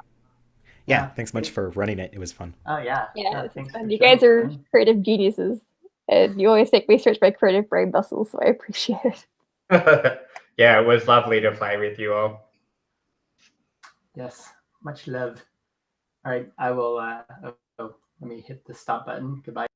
Yeah, thanks much for running it. It was fun. Oh yeah. Yeah, it's Thanks fun. for You guys showing, are man. creative geniuses, and you always make me stretch my creative brain muscles, so I appreciate it. Yeah, it was lovely to play with you all. Yes, much love. All right, I will. Oh, let me hit the stop button. Goodbye.